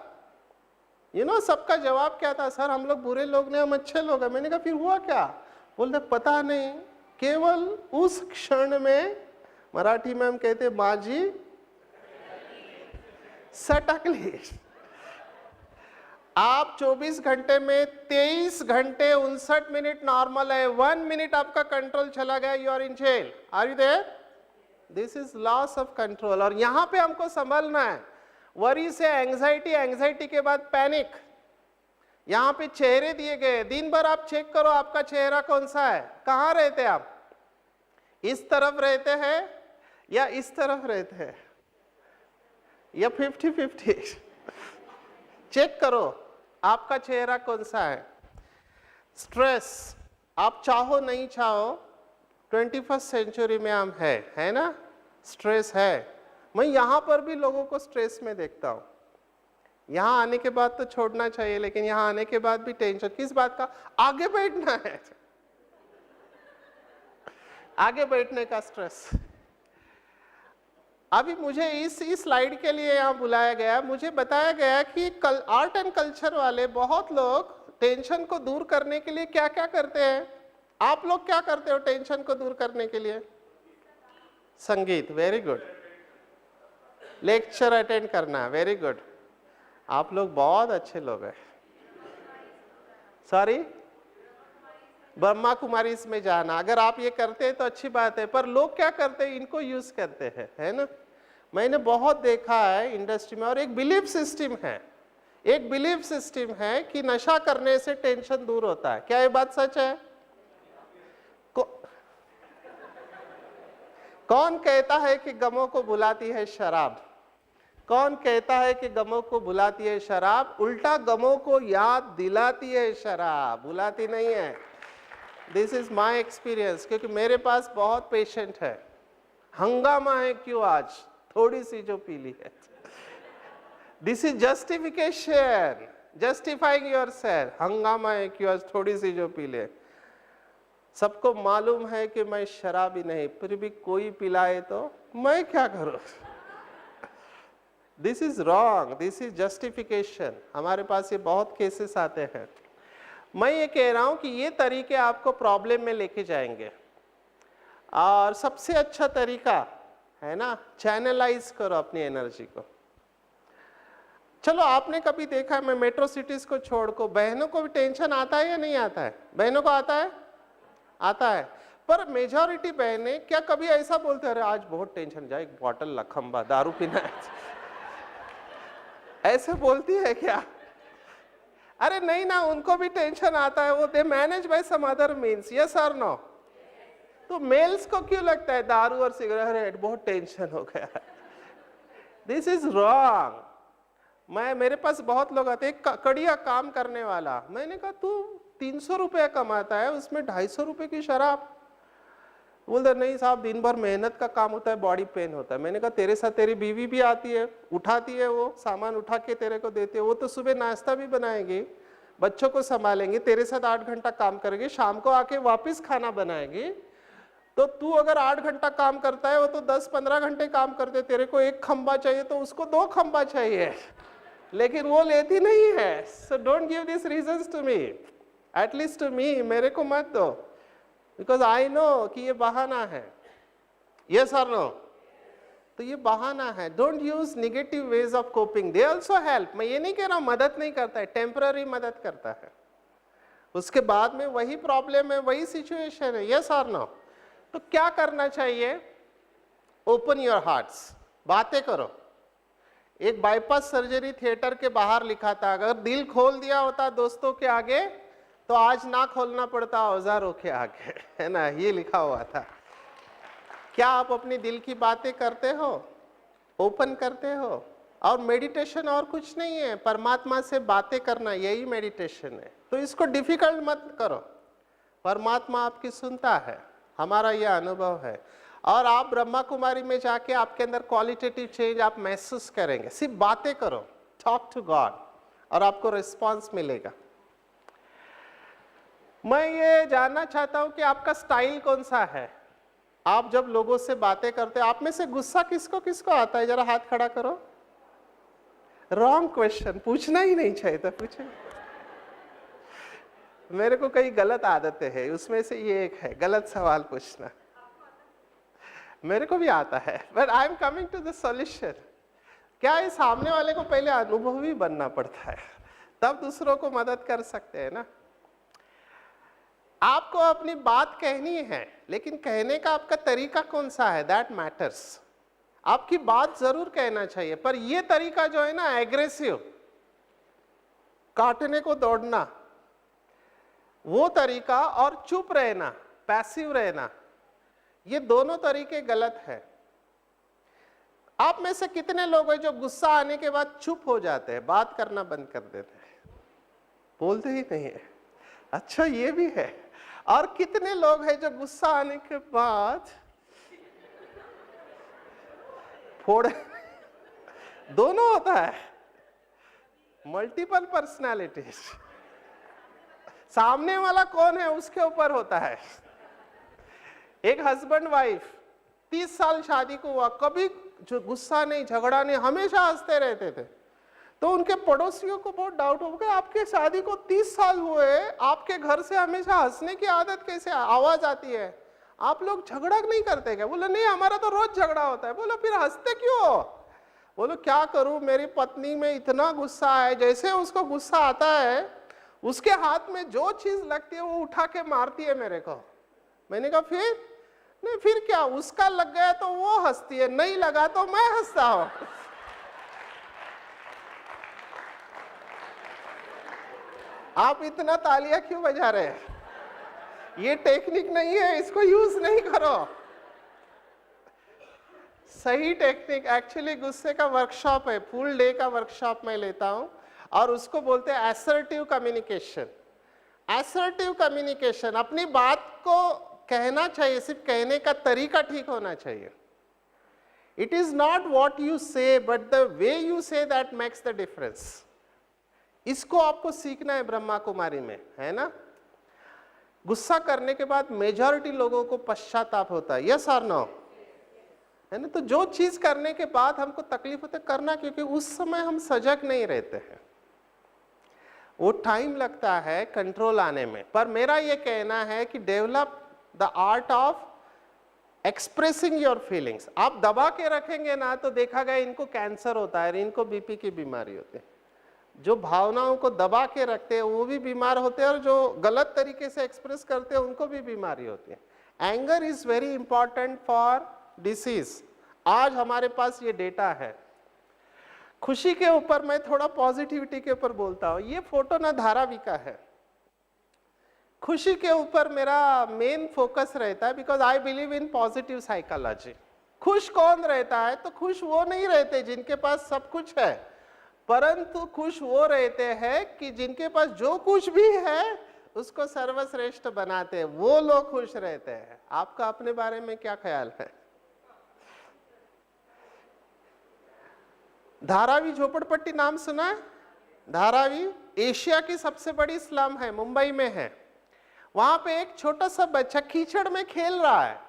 सबका जवाब क्या था? सर हम लोग बुरे लोग नहीं, हम अच्छे लोग हैं। मैंने कहा फिर हुआ क्या? बोलते पता नहीं, केवल उस क्षण में, मराठी में हम कहते माझी सटकली। आप 24 घंटे में 23 घंटे 59 मिनट नॉर्मल है, 1 मिनट आपका कंट्रोल चला गया, you are in jail. Are you there? This is loss of control. और यहां पे हमको संभलना है। वरी से एंजाइटी, एंजाइटी के बाद पैनिक। यहां पे चेहरे दिए गए, दिन भर आप चेक करो आपका चेहरा कौन सा है। कहां रहते हैं आप? इस तरफ रहते हैं या इस तरफ रहते हैं, या 50-50? चेक करो आपका चेहरा कौन सा है। स्ट्रेस, आप चाहो नहीं चाहो 21st सेंचुरी में हम है ना, स्ट्रेस है। मैं यहां पर भी लोगों को स्ट्रेस में देखता हूं। यहां आने के बाद तो छोड़ना चाहिए, लेकिन यहां आने के बाद भी टेंशन। किस बात का? आगे बैठना है, आगे बैठने का स्ट्रेस। अभी मुझे इस स्लाइड के लिए यहाँ बुलाया गया, मुझे बताया गया कि आर्ट एंड कल्चर वाले बहुत लोग टेंशन को दूर करने के लिए क्या क्या करते हैं। आप लोग क्या करते हो टेंशन को दूर करने के लिए? संगीत, वेरी गुड। लेक्चर अटेंड करना, वेरी गुड। आप लोग बहुत अच्छे लोग हैं। सॉरी, ब्रह्मा कुमारी इसमें जाना, अगर आप ये करते हैं तो अच्छी बात है। पर लोग क्या करते हैं? इनको यूज करते हैं, है ना। मैंने बहुत देखा है इंडस्ट्री में। और एक बिलीफ सिस्टम है, एक बिलीफ सिस्टम है कि नशा करने से टेंशन दूर होता है। क्या ये बात सच है? कौन कहता है कि गमों को भुलाती है शराब? कौन कहता है कि गमों को भुलाती है शराब? उल्टा गमों को याद दिलाती है शराब, भुलाती नहीं है। दिस इज माई एक्सपीरियंस, क्योंकि मेरे पास बहुत पेशेंट है। हंगामा है क्यों आज? थोड़ी सी जो पी ली है। This is justification, justifying yourself. हंगामा है क्यों आज? थोड़ी सी जो पी ले। सबको मालूम है कि मैं शराबी नहीं, फिर भी कोई पिलाए तो मैं क्या करूं? This is wrong, this is justification. हमारे पास ये बहुत केसेस आते हैं। मैं ये कह रहा हूं कि ये तरीके आपको प्रॉब्लम में लेके जाएंगे। और सबसे अच्छा तरीका है ना, चैनलाइज करो अपनी एनर्जी को। चलो, आपने कभी देखा है, मैं मेट्रो सिटीज को छोड़ को, बहनों को भी टेंशन आता है या नहीं आता है? बहनों को आता है? आता है। पर मेजॉरिटी बहनें क्या कभी ऐसा बोलते हैं, अरे आज बहुत टेंशन, जाए एक बॉटल लखंबा दारू पीना है? ऐसे बोलती है क्या? अरे नहीं ना, उनको भी टेंशन आता है, वो they manage by some other means. Yes और नो? तो मेल्स को क्यों लगता है दारू और सिगरेट बहुत टेंशन हो गया? This is wrong. मेरे पास बहुत लोग आते हैं, कड़िया काम करने वाला। मैंने कहा तू 300 रुपया कमाता है, उसमें 250 रुपए की शराब? बोलते नहीं साहब, दिन भर मेहनत का काम होता है, बॉडी पेन होता है। मैंने कहा तेरे साथ तेरी बीवी भी आती है, उठाती है, वो सामान उठा के तेरे को देती है। वो तो सुबह नाश्ता भी बनाएगी, बच्चों को संभालेंगे, तेरे साथ 8 घंटा काम करेगी, शाम को आके वापस खाना बनाएगी। तो तू अगर 8 घंटा काम करता है, वो तो 10-15 घंटे काम करते। तेरे को 1 खंबा चाहिए तो उसको 2 खंबा चाहिए, लेकिन वो लेती नहीं है। So don't give this reasons to me, at least to me. मेरे को मत दो, बिकॉज आई नो कि ये बहाना है। यस और नो? तो ये बहाना है। Don't use negative ways of coping, they also help. मैं ये नहीं कह रहा हूं मदद नहीं करता है, टेम्पररी मदद करता है। उसके बाद में वही प्रॉब्लम है, वही सिचुएशन है। यस और नो? तो क्या करना चाहिए? ओपन योर हार्ट्स, बातें करो। एक बाईपास सर्जरी थिएटर के बाहर लिखा था, अगर दिल खोल दिया होता दोस्तों के आगे तो आज ना खोलना पड़ता औजारों के आगे, है ना, ये लिखा हुआ था। क्या आप अपनी दिल की बातें करते हो? ओपन करते हो? और मेडिटेशन और कुछ नहीं है, परमात्मा से बातें करना, यही मेडिटेशन है। तो इसको डिफिकल्ट मत करो, परमात्मा आपकी सुनता है, हमारा यह अनुभव है। और आप ब्रह्मा कुमारी में जाके आपके अंदर क्वालिटेटिव चेंज आप महसूस करेंगे। सिर्फ बातें करो, टॉक टू गॉड, और आपको रिस्पॉन्स मिलेगा। मैं ये जानना चाहता हूं कि आपका स्टाइल कौन सा है। आप जब लोगों से बातें करते हैं, आप में से गुस्सा किसको किसको आता है? जरा हाथ खड़ा करो। रॉन्ग क्वेश्चन, पूछना ही नहीं चाहिए था, पूछे। मेरे को कई गलत आदतें हैं, उसमें से ये एक है गलत सवाल पूछना। मेरे को भी आता है, but I am coming to the solution. क्या इस सामने वाले को पहले अनुभवी बनना पड़ता है, तब दूसरों को मदद कर सकते हैं ना। आपको अपनी बात कहनी है, लेकिन कहने का आपका तरीका कौन सा है, दैट मैटर्स। आपकी बात जरूर कहना चाहिए, पर ये तरीका जो है ना एग्रेसिव, काटने को दौड़ना, वो तरीका, और चुप रहना, पैसिव रहना, ये दोनों तरीके गलत है। आप में से कितने लोग हैं जो गुस्सा आने के बाद चुप हो जाते हैं, बात करना बंद कर देते हैं, बोलते ही नहीं है? अच्छा, ये भी है। और कितने लोग हैं जो गुस्सा आने के बाद फोड़ दोनों होता है, मल्टीपल पर्सनालिटीज। सामने वाला कौन है उसके ऊपर होता है। एक हस्बैंड वाइफ 30 साल शादी को हुआ, कभी जो गुस्सा नहीं, झगड़ा नहीं, हमेशा हंसते रहते थे। तो उनके पड़ोसियों को बहुत डाउट हो गया, आपके शादी को 30 साल हुए, आपके घर से हमेशा हंसने की आदत कैसे आवाज आती है, आप लोग झगड़ा नहीं करते क्या? बोले नहीं, हमारा तो रोज झगड़ा होता है। बोलो फिर हंसते क्यों? बोलो क्या करूं, मेरी पत्नी में इतना गुस्सा है, जैसे उसको गुस्सा आता है उसके हाथ में जो चीज लगती है वो उठा के मारती है मेरे को। मैंने कहा फिर? नहीं फिर क्या, उसका लग गया तो वो हंसती है, नहीं लगा तो मैं हंसता हूं। आप इतना तालियां क्यों बजा रहे हैं? ये टेक्निक नहीं है, इसको यूज नहीं करो। सही टेक्निक एक्चुअली गुस्से का वर्कशॉप है, फुल डे का वर्कशॉप मैं लेता हूं, और उसको बोलते हैं असर्टिव कम्युनिकेशन। असर्टिव कम्युनिकेशन, अपनी बात को कहना चाहिए, सिर्फ कहने का तरीका ठीक होना चाहिए। It is not what you say but the way you say that makes the difference. इसको आपको सीखना है ब्रह्मा कुमारी में, है ना। गुस्सा करने के बाद मेजॉरिटी लोगों को पश्चाताप होता है, यस और नो, है ना। तो जो चीज करने के बाद हमको तकलीफ होता है करना, क्योंकि उस समय हम सजग नहीं रहते हैं, वो टाइम लगता है कंट्रोल आने में। पर मेरा ये कहना है कि develop the art of expressing your feelings. आप दबा के रखेंगे ना तो देखा गया इनको कैंसर होता है, इनको बीपी की बीमारी होती है। जो भावनाओं को दबा के रखते हैं वो भी बीमार होते हैं, और जो गलत तरीके से एक्सप्रेस करते हैं उनको भी बीमारी होती है। Anger is very important for disease. आज हमारे पास ये डेटा है। खुशी के ऊपर मैं थोड़ा पॉजिटिविटी के ऊपर बोलता हूँ। ये फोटो ना धारावी का है। खुशी के ऊपर मेरा मेन फोकस रहता है, because I believe in positive psychology. खुश कौन रहता है? तो खुश वो नहीं रहते जिनके पास सब कुछ है, परंतु खुश वो रहते हैं कि जिनके पास जो कुछ भी है उसको सर्वश्रेष्ठ बनाते हैं, वो लोग खुश रहते हैं। आपका अपने बारे में क्या ख्याल है? धारावी झोपड़पट्टी नाम सुना है? धारावी एशिया की सबसे बड़ी स्लम है, मुंबई में है। वहां पे एक छोटा सा बच्चा कीचड़ में खेल रहा है,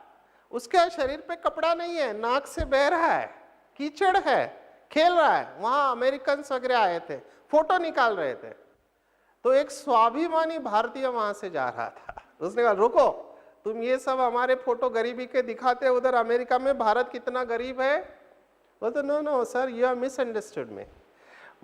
उसके शरीर पे कपड़ा नहीं है, नाक से बह रहा है, कीचड़ है, खेल रहा है। वहां अमेरिकन वगैरह आए थे, फोटो निकाल रहे थे। तो एक स्वाभिमानी भारतीय वहां से जा रहा था, उसने कहा रुको, तुम ये सब हमारे फोटो गरीबी के दिखाते हो, उधर अमेरिका में भारत कितना गरीब है। बोलते no no sir, you are misunderstood me.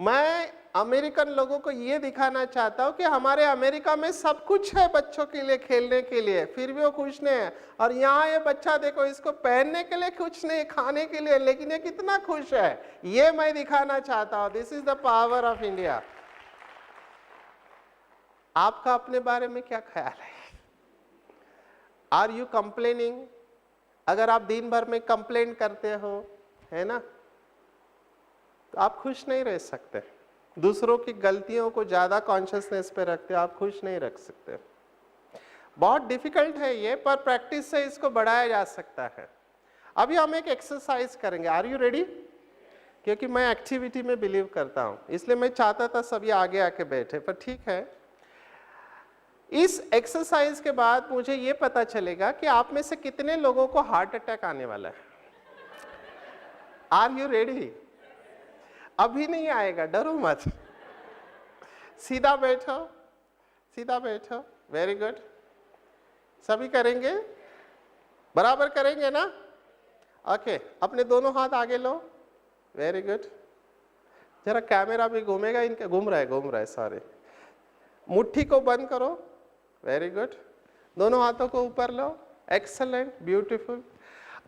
मैं अमेरिकन लोगों को ये दिखाना चाहता हूँ कि हमारे अमेरिका में सब कुछ है बच्चों के लिए, खेलने के लिए, फिर भी वो खुश नहीं है। और यहाँ ये बच्चा देखो, इसको पहनने के लिए कुछ नहीं, खाने के लिए, लेकिन ये कितना खुश है, ये मैं दिखाना चाहता हूँ। This is the power of India. आपका अपने बारे में क्या ख्याल है? Are you complaining? अगर आप दिन भर में कंप्लेन करते हो, है ना, तो आप खुश नहीं रह सकते। दूसरों की गलतियों को ज्यादा कॉन्शियसनेस पे रखते हो, आप खुश नहीं रख सकते। बहुत डिफिकल्ट है ये, पर प्रैक्टिस से इसको बढ़ाया जा सकता है। अभी हम एक एक्सरसाइज करेंगे। Are you ready? क्योंकि मैं एक्टिविटी में बिलीव करता हूं, इसलिए मैं चाहता था सभी आगे आके बैठे, पर ठीक है। इस एक्सरसाइज के बाद मुझे ये पता चलेगा कि आप में से कितने लोगों को हार्ट अटैक आने वाला है। Are you ready? अभी नहीं आएगा, डरो मत। सीधा बैठो, सीधा बैठो। Very good. सभी करेंगे, बराबर करेंगे ना? ओके, अपने दोनों हाथ आगे लो। Very good. जरा कैमरा भी घूमेगा, इनका घूम रहा है सारे। मुट्ठी को बंद करो। Very good. दोनों हाथों को ऊपर लो। Excellent, beautiful.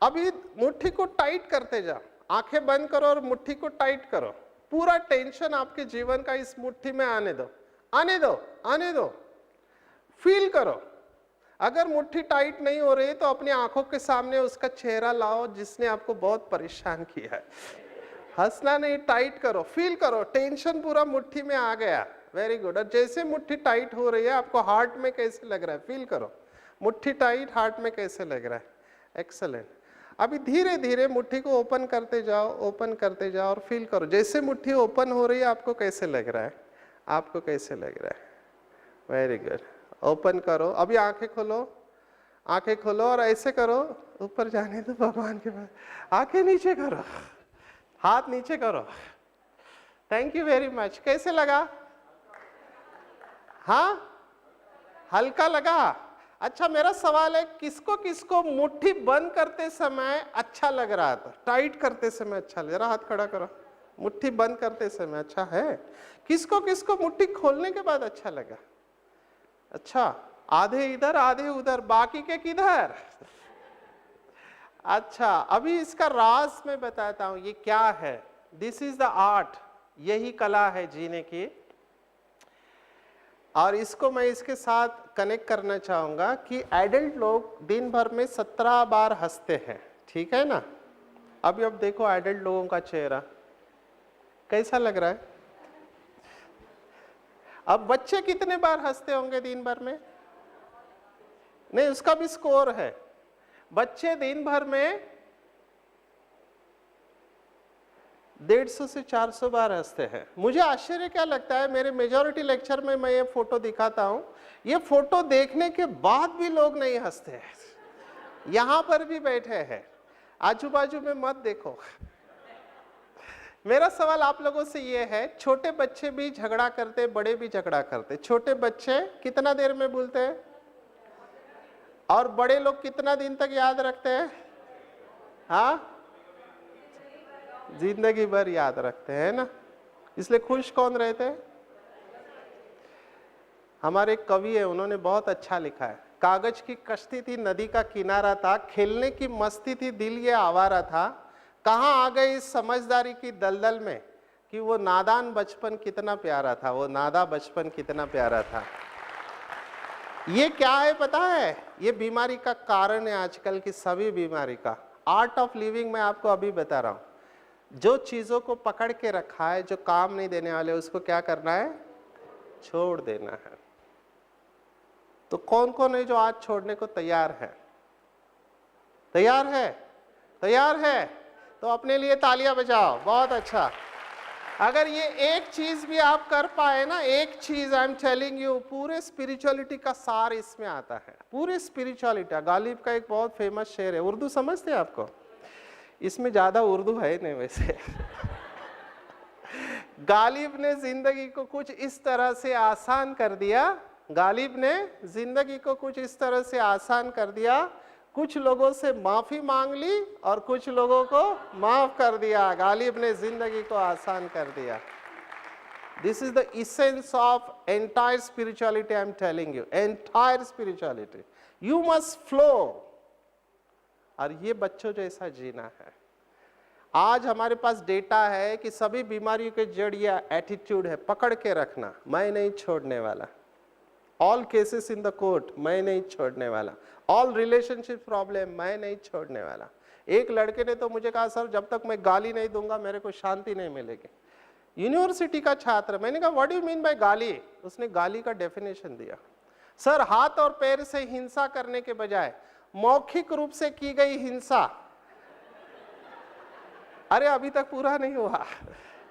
अभी मुट्ठी को टाइट करते जाओ। आंखें बंद करो और मुट्ठी को टाइट करो। पूरा टेंशन आपके जीवन का इस मुट्ठी में आने दो, आने दो, आने दो। फील करो। अगर मुट्ठी टाइट नहीं हो रही तो अपनी आंखों के सामने उसका चेहरा लाओ जिसने आपको बहुत परेशान किया है। हंसना नहीं, टाइट करो, फील करो। टेंशन पूरा मुट्ठी में आ गया। Very good. और जैसे मुट्ठी टाइट हो रही है, आपको हार्ट में कैसे लग रहा है? फील करो। मुट्ठी टाइट, हार्ट में कैसे लग रहा है? एक्सेलेंट। अभी धीरे धीरे मुट्ठी को ओपन करते जाओ, ओपन करते जाओ और फील करो। जैसे मुट्ठी ओपन हो रही है, आपको कैसे लग रहा है? आपको कैसे लग रहा है? Very good. ओपन करो। अभी आंखें खोलो, आंखें खोलो और ऐसे करो, ऊपर जाने दो भगवान के पास। आंखें नीचे करो, हाथ नीचे करो। Thank you very much. कैसे लगा? हाँ, हल्का लगा। अच्छा, मेरा सवाल है, किसको किसको मुट्ठी बंद करते समय अच्छा लग रहा था? टाइट करते समय अच्छा लग रहा? हाथ खड़ा करो। मुट्ठी बंद करते समय अच्छा है। किसको किसको मुट्ठी खोलने के बाद अच्छा लगा? अच्छा, आधे इधर आधे उधर, बाकी के किधर? अच्छा, अभी इसका राज मैं बताता हूं, ये क्या है। दिस इज द आर्ट, यही कला है जीने की। और इसको मैं इसके साथ कनेक्ट करना चाहूंगा कि एडल्ट लोग दिन भर में 17 बार हंसते हैं, ठीक है ना? अभी अब देखो एडल्ट लोगों का चेहरा कैसा लग रहा है। अब बच्चे कितने बार हंसते होंगे दिन भर में? नहीं, उसका भी स्कोर है। बच्चे दिन भर में 150 से 400 बार हंसते हैं। मुझे आश्चर्य क्या लगता है, मेरे मेजॉरिटी लेक्चर में मैं ये फोटो दिखाता हूं, ये फोटो देखने के बाद भी लोग नहीं हंसते हैं। यहां पर भी बैठे हैं, आजू बाजू में मत देखो। मेरा सवाल आप लोगों से ये है, छोटे बच्चे भी झगड़ा करते, बड़े भी झगड़ा करते। छोटे बच्चे कितना देर में भूलते हैं और बड़े लोग कितना दिन तक याद रखते हैं? हाँ, जिंदगी भर याद रखते हैं ना। इसलिए खुश कौन रहते हैं? हमारे एक कवि है, उन्होंने बहुत अच्छा लिखा है। कागज की कश्ती थी, नदी का किनारा था, खेलने की मस्ती थी, दिल ये आवारा था। कहाँ आ गए इस समझदारी की दलदल में कि वो नादान बचपन कितना प्यारा था, वो नादा बचपन कितना प्यारा था। ये क्या है पता है? ये बीमारी का कारण है, आजकल की सभी बीमारी का। आर्ट ऑफ लिविंग मैं आपको अभी बता रहा हूँ। जो चीजों को पकड़ के रखा है, जो काम नहीं देने वाले, उसको क्या करना है? छोड़ देना है। तो कौन कौन है जो आज छोड़ने को तैयार है? तैयार है? तैयार है तो अपने लिए तालियां बजाओ। बहुत अच्छा। अगर ये एक चीज भी आप कर पाए ना, एक चीज, आई एम टेलिंग यू, पूरे स्पिरिचुअलिटी का सार इसमें आता है। पूरे स्पिरिचुअलिटी। गालिब का एक बहुत फेमस शेर है, उर्दू समझते हैं आपको? इसमें ज्यादा उर्दू है नहीं वैसे। गालिब ने जिंदगी को कुछ इस तरह से आसान कर दिया, गालिब ने जिंदगी को कुछ इस तरह से आसान कर दिया, कुछ लोगों से माफी मांग ली और कुछ लोगों को माफ कर दिया। गालिब ने जिंदगी को आसान कर दिया। This is the essence of entire spirituality. I am telling you, entire spirituality. You must flow. और ये बच्चों जैसा जीना है। आज हमारे पास डेटा है कि सभी बीमारियों के जड़ या एटीट्यूड है, पकड़ के रखना, मैं नहीं छोड़ने वाला। All cases in the court, मैं नहीं छोड़ने वाला। ऑल रिलेशनशिप प्रॉब्लम, मैं नहीं छोड़ने वाला। एक लड़के ने तो मुझे कहा, सर जब तक मैं गाली नहीं दूंगा मेरे को शांति नहीं मिलेगी। यूनिवर्सिटी का छात्र। मैंने कहा what do you mean bye गाली? उसने गाली का डेफिनेशन दिया, सर हाथ और पैर से हिंसा करने के बजाय मौखिक रूप से की गई हिंसा। अरे अभी तक पूरा नहीं हुआ।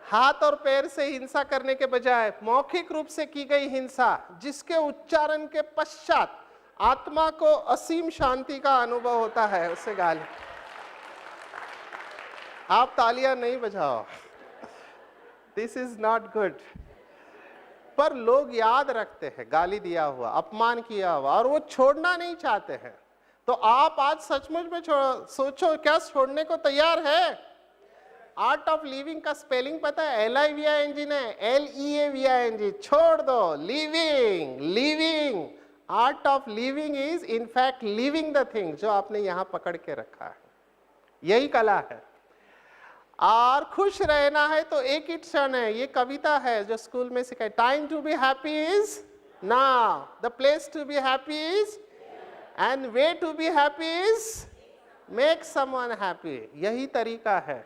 हाथ और पैर से हिंसा करने के बजाय मौखिक रूप से की गई हिंसा, जिसके उच्चारण के पश्चात आत्मा को असीम शांति का अनुभव होता है, उसे गाली। आप तालियां नहीं बजाओ, दिस इज नॉट गुड। पर लोग याद रखते हैं गाली दिया हुआ, अपमान किया हुआ, और वो छोड़ना नहीं चाहते हैं। तो आप आज सचमुच में सोचो, क्या छोड़ने को तैयार है? आर्ट ऑफ लिविंग का स्पेलिंग पता है? LIVING है, LEAVING। छोड़ दो, living. Living, art of living is in fact living the thing जो आपने यहां पकड़ के रखा है, यही कला है। और खुश रहना है तो एक ही क्षण है। ये कविता है जो स्कूल में सिखाई, time to be happy is now, the place to be happy is, and way to be happy is make someone happy. यही तरीका है।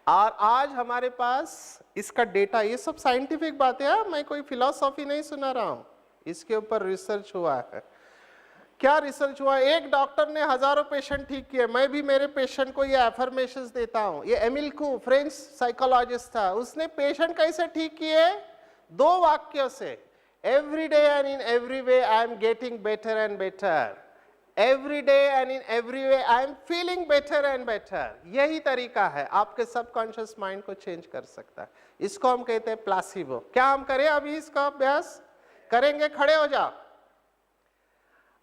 और आज हमारे पास इसका डेटा, ये सब साइंटिफिक बातें हैं, मैं कोई फिलॉसफी नहीं सुना रहा हूं, इसके ऊपर रिसर्च हुआ है। क्या रिसर्च हुआ? एक डॉक्टर ने हजारों पेशेंट ठीक किए। मैं भी मेरे पेशेंट को ये एफर्मेशंस देता हूं। ये एमिल कू, फ्रेंच साइकोलॉजिस्ट था, उसने पेशेंट कैसे ठीक किए? 2 वाक्यों से, every day and in every way I am getting better and better, every day and in every way I am feeling better and better. यही तरीका है, आपके सबकॉन्शियस माइंड को चेंज कर सकता है। इसको हम कहते हैं प्लासिबो। क्या हम करें अभी इसका अभ्यास? करेंगे? खड़े हो जाओ।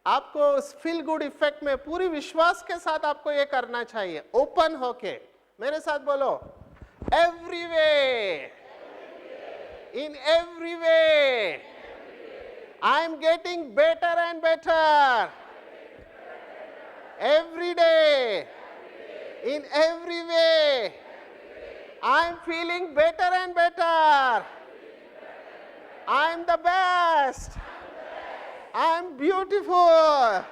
आपको उस फील गुड इफेक्ट में पूरी विश्वास के साथ आपको ये करना चाहिए, ओपन होके। मेरे साथ बोलो, every way, in every way I am getting better and better, every day, in every way, I'm feeling better and better. I'm the best. I'm beautiful.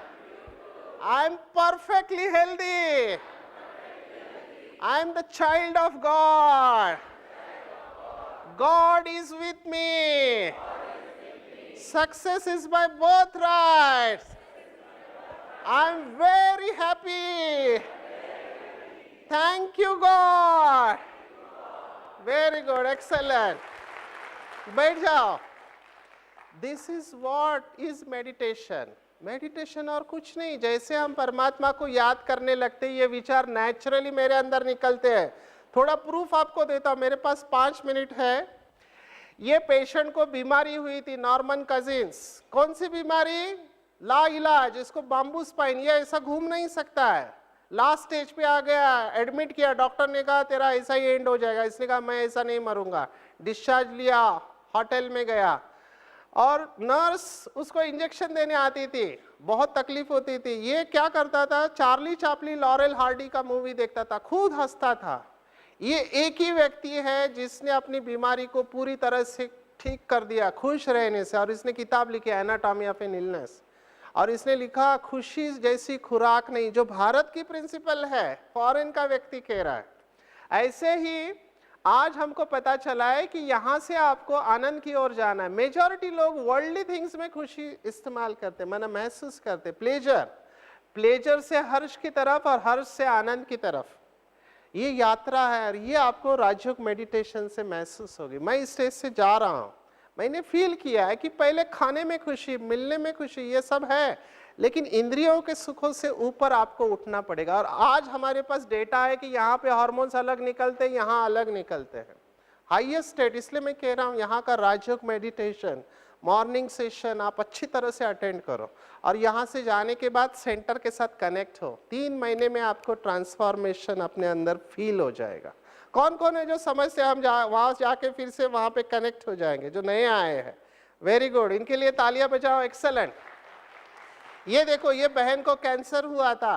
I'm perfectly healthy. I'm the child of God. God is with me. Success is my birthright. I'm very happy. Thank you, God. Very good, excellent. बैठ जाओ। This is what is meditation. Meditation और कुछ नहीं। जैसे हम परमात्मा को याद करने लगते हैं, ये विचार नेचुरली मेरे अंदर निकलते हैं। थोड़ा प्रूफ आपको देता हूँ, मेरे पास 5 मिनट है। ये पेशेंट को बीमारी हुई थी, नॉर्मन कजिन्स। कौन सी बीमारी? ला इलाज, इसको बाम्बू स्पाइन, ये ऐसा घूम नहीं सकता है। लास्ट स्टेज पे आ गया, एडमिट किया, डॉक्टर ने कहा तेरा ऐसा ही एंड हो जाएगा। इसने कहा मैं ऐसा नहीं मरूंगा। डिस्चार्ज लिया, होटल में गया, और नर्स उसको इंजेक्शन देने आती थी, बहुत तकलीफ होती थी। ये क्या करता था? चार्ली चैपलिन, लॉरेल हार्डी का मूवी देखता था, खुद हंसता था। ये एक ही व्यक्ति है जिसने अपनी बीमारी को पूरी तरह से ठीक कर दिया खुश रहने से। और इसने किताब लिखी, एनाटॉमी ऑफ एन इलनेस, और इसने लिखा खुशी जैसी खुराक नहीं, जो भारत की प्रिंसिपल है, फॉरेन का व्यक्ति कह रहा है। ऐसे ही आज हमको पता चला है कि यहाँ से आपको आनंद की ओर जाना है। मेजॉरिटी लोग वर्ल्डली थिंग्स में खुशी इस्तेमाल करते, माना महसूस करते, प्लेजर से हर्ष की तरफ और हर्ष से आनंद की तरफ। ये यात्रा है, और ये आपको राजयोग मेडिटेशन से महसूस होगी। मैं इस स्टेज से जा रहा हूँ, मैंने फील किया है कि पहले खाने में खुशी, मिलने में खुशी, ये सब है, लेकिन इंद्रियों के सुखों से ऊपर आपको उठना पड़ेगा। और आज हमारे पास डेटा है कि यहाँ पे हार्मोन्स अलग निकलते हैं, यहाँ अलग निकलते हैं। हाईएस्ट स्टेट, इसलिए मैं कह रहा हूँ यहाँ का राजयोग मेडिटेशन मॉर्निंग सेशन आप अच्छी तरह से अटेंड करो, और यहाँ से जाने के बाद सेंटर के साथ कनेक्ट हो। 3 महीने में आपको ट्रांसफॉर्मेशन अपने अंदर फील हो जाएगा। कौन कौन है जो समझते हैं? हम वहाँ जाके फिर से वहाँ पे कनेक्ट हो जाएंगे, जो नए आए हैं। वेरी गुड, इनके लिए तालियां बजाओ, एक्सेलेंट। ये देखो, ये बहन को कैंसर हुआ था,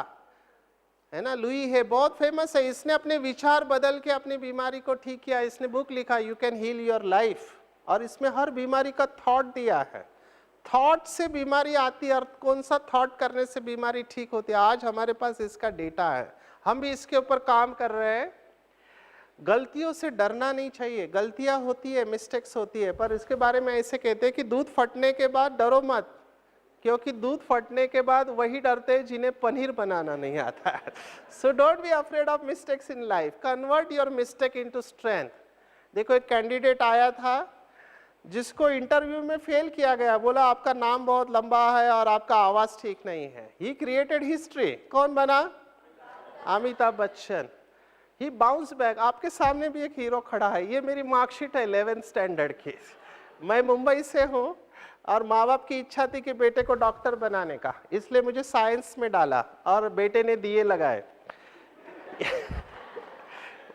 है ना, लुई है, बहुत फेमस है। इसने अपने विचार बदल के अपनी बीमारी को ठीक किया। इसने बुक लिखा, you can heal your life, और इसमें हर बीमारी का थॉट दिया है। थॉट से बीमारी आती है, और कौन सा थॉट करने से बीमारी ठीक होती है। आज हमारे पास इसका डेटा है, हम भी इसके ऊपर काम कर रहे हैं। गलतियों से डरना नहीं चाहिए, गलतियां होती है, मिस्टेक्स होती है, पर इसके बारे में ऐसे कहते हैं कि दूध फटने के बाद डरो मत, क्योंकि दूध फटने के बाद वही डरते हैं जिन्हें पनीर बनाना नहीं आता है। So don't be afraid of mistakes in life, convert your mistake into strength. देखो एक कैंडिडेट आया था जिसको इंटरव्यू में फेल किया गया, बोला आपका नाम बहुत लंबा है और आपका आवाज ठीक नहीं है। He created history. कौन बना? अमिताभ बच्चन। ही बाउंस बैक। आपके सामने भी एक हीरो खड़ा है। ये मेरी मार्कशीट है 11th स्टैंडर्ड की। मैं मुंबई से हूँ और माँ बाप की इच्छा थी कि बेटे को डॉक्टर बनाने का, इसलिए मुझे साइंस में डाला और बेटे ने दिए लगाए।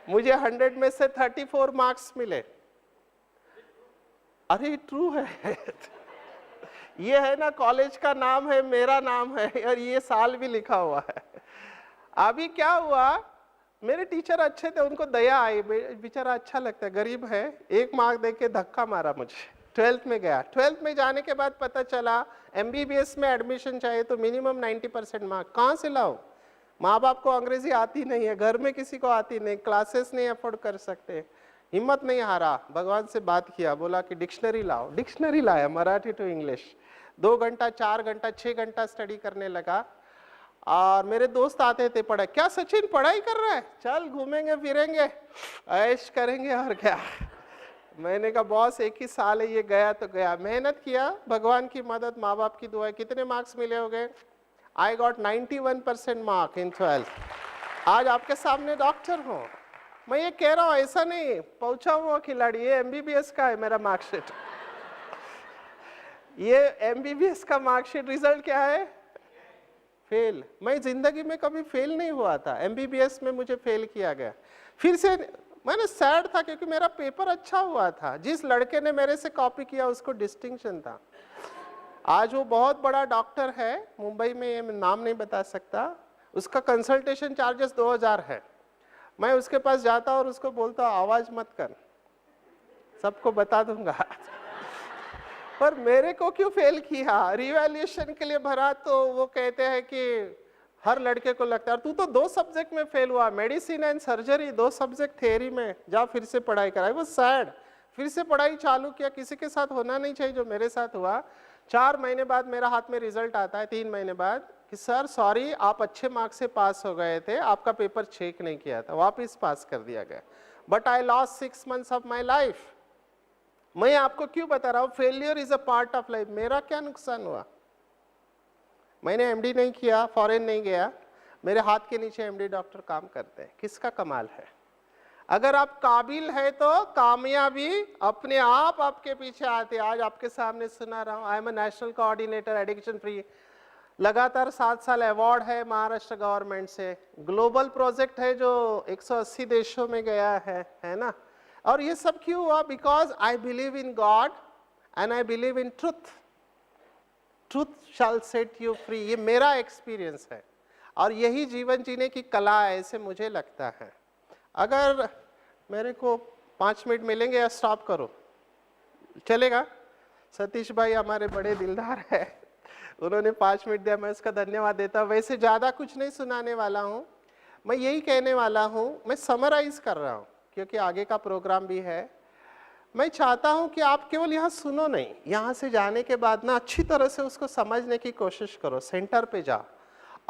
मुझे 100 में से 34 मार्क्स मिले। अरे ट्रू है। ये है ना, कॉलेज का नाम है, मेरा नाम है और ये साल भी लिखा हुआ है। अभी क्या हुआ, मेरे टीचर अच्छे थे, उनको दया आई, बेचारा अच्छा लगता है, गरीब है, 1 मार्क दे के धक्का मारा मुझे। 12th में गया। 12th में जाने के बाद पता चला MBBS में एडमिशन चाहिए तो मिनिमम 90% मार्क। कहाँ से लाओ? माँ बाप को अंग्रेजी आती नहीं है, घर में किसी को आती नहीं, क्लासेस नहीं अफोर्ड कर सकते। हिम्मत नहीं हारा, भगवान से बात किया, बोला कि डिक्शनरी लाओ। डिक्शनरी लाया, मराठी टू इंग्लिश। 2 घंटा 4 घंटा 6 घंटा स्टडी करने लगा। और मेरे दोस्त आते थे, पढ़ा क्या सचिन पढ़ाई कर रहा है, चल घूमेंगे फिरेंगे ऐश करेंगे और क्या। मैंने कहा बॉस 1 ही साल है, ये गया तो गया। मेहनत किया, भगवान की मदद, माँ बाप की दुआ। कितने मार्क्स मिले होंगे? I got 91% mark in 12th। आज आपके सामने डॉक्टर हूँ। मैं ये कह रहा हूँ, ऐसा नहीं पहुंचा हुआ खिलाड़ी, ये MBBS का है मेरा मार्कशीट। ये MBBS का मार्कशीट। रिजल्ट क्या है? फेल। मैं जिंदगी में कभी फेल नहीं हुआ था, MBBS में मुझे फेल किया गया। फिर से मैंने सैड था क्योंकि मेरा पेपर अच्छा हुआ था। जिस लड़के ने मेरे से कॉपी किया उसको डिस्टिंक्शन था। आज वो बहुत बड़ा डॉक्टर है मुंबई में, ये नाम नहीं बता सकता। उसका कंसल्टेशन चार्जेस 2000 है। मैं उसके पास जाता और उसको बोलता आवाज मत कर, सबको बता दूंगा। पर मेरे को क्यों फेल किया? रिवैल्यूएशन के लिए भरा तो वो कहते हैं कि हर लड़के को लगता है तू तो 2 सब्जेक्ट में फेल हुआ, medicine and surgery, 2 subject theory में, जा फिर से पढ़ाई कराई। वो सैड। फिर से पढ़ाई चालू किया। किसी के साथ होना नहीं चाहिए जो मेरे साथ हुआ। 4 महीने बाद मेरा हाथ में रिजल्ट आता है, 3 महीने बाद, कि सर सॉरी आप अच्छे मार्क्स से पास हो गए थे, आपका पेपर चेक नहीं किया था, वापस पास कर दिया गया। But I lost 6 months of my life. मैं आपको क्यों बता रहा हूँ, failure is a part of life. मेरा क्या नुकसान हुआ? मैंने MD नहीं किया, फॉरेन नहीं गया, मेरे हाथ के नीचे MD डॉक्टर काम करते हैं। किसका कमाल है? अगर आप काबिल है तो कामयाबी अपने आप आपके पीछे आते। आज आपके सामने सुना रहा हूँ, आई am a national coordinator addiction free. लगातार 7 साल अवार्ड है महाराष्ट्र गवर्नमेंट से। ग्लोबल प्रोजेक्ट है जो 180 देशों में गया है ना। और ये सब क्यों हुआ? Because I believe in God and I believe in truth. Truth shall set you free. ये मेरा एक्सपीरियंस है और यही जीवन जीने की कला है, ऐसे मुझे लगता है। अगर मेरे को 5 मिनट मिलेंगे या स्टॉप करो? चलेगा? सतीश भाई हमारे बड़े दिलदार है, उन्होंने 5 मिनट दिया, मैं उसका धन्यवाद देता हूँ। वैसे ज़्यादा कुछ नहीं सुनाने वाला हूँ, मैं यही कहने वाला हूँ। मैं समराइज कर रहा हूँ क्योंकि आगे का प्रोग्राम भी है। मैं चाहता हूँ कि आप केवल यहाँ सुनो नहीं, यहाँ से जाने के बाद ना अच्छी तरह से उसको समझने की कोशिश करो। सेंटर पे जाओ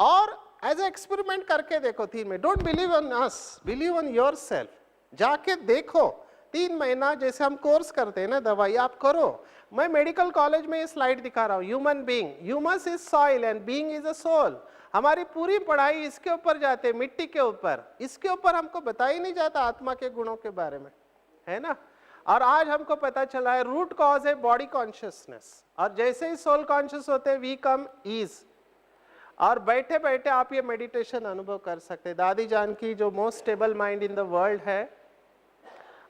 और एज ए एक्सपेरिमेंट करके देखो 3 में। Don't believe on us, believe on your self. जाके देखो 3 महीना, जैसे हम कोर्स करते हैं ना दवाई, आप करो। मैं मेडिकल कॉलेज में ये स्लाइड दिखा रहा हूँ, human being, humus is soil and being is a soul. हमारी पूरी पढ़ाई इसके ऊपर जाते, मिट्टी के ऊपर। इसके ऊपर हमको बताया ही नहीं जाता आत्मा के गुणों के बारे में, है ना। और आज हमको पता चला है रूट कॉज है बॉडी कॉन्शियसनेस, और जैसे ही सोल कॉन्शियस होते हैं वी कम ईज। और बैठे बैठे आप ये मेडिटेशन अनुभव कर सकते हैं। दादी जान की जो most stable mind in the world है,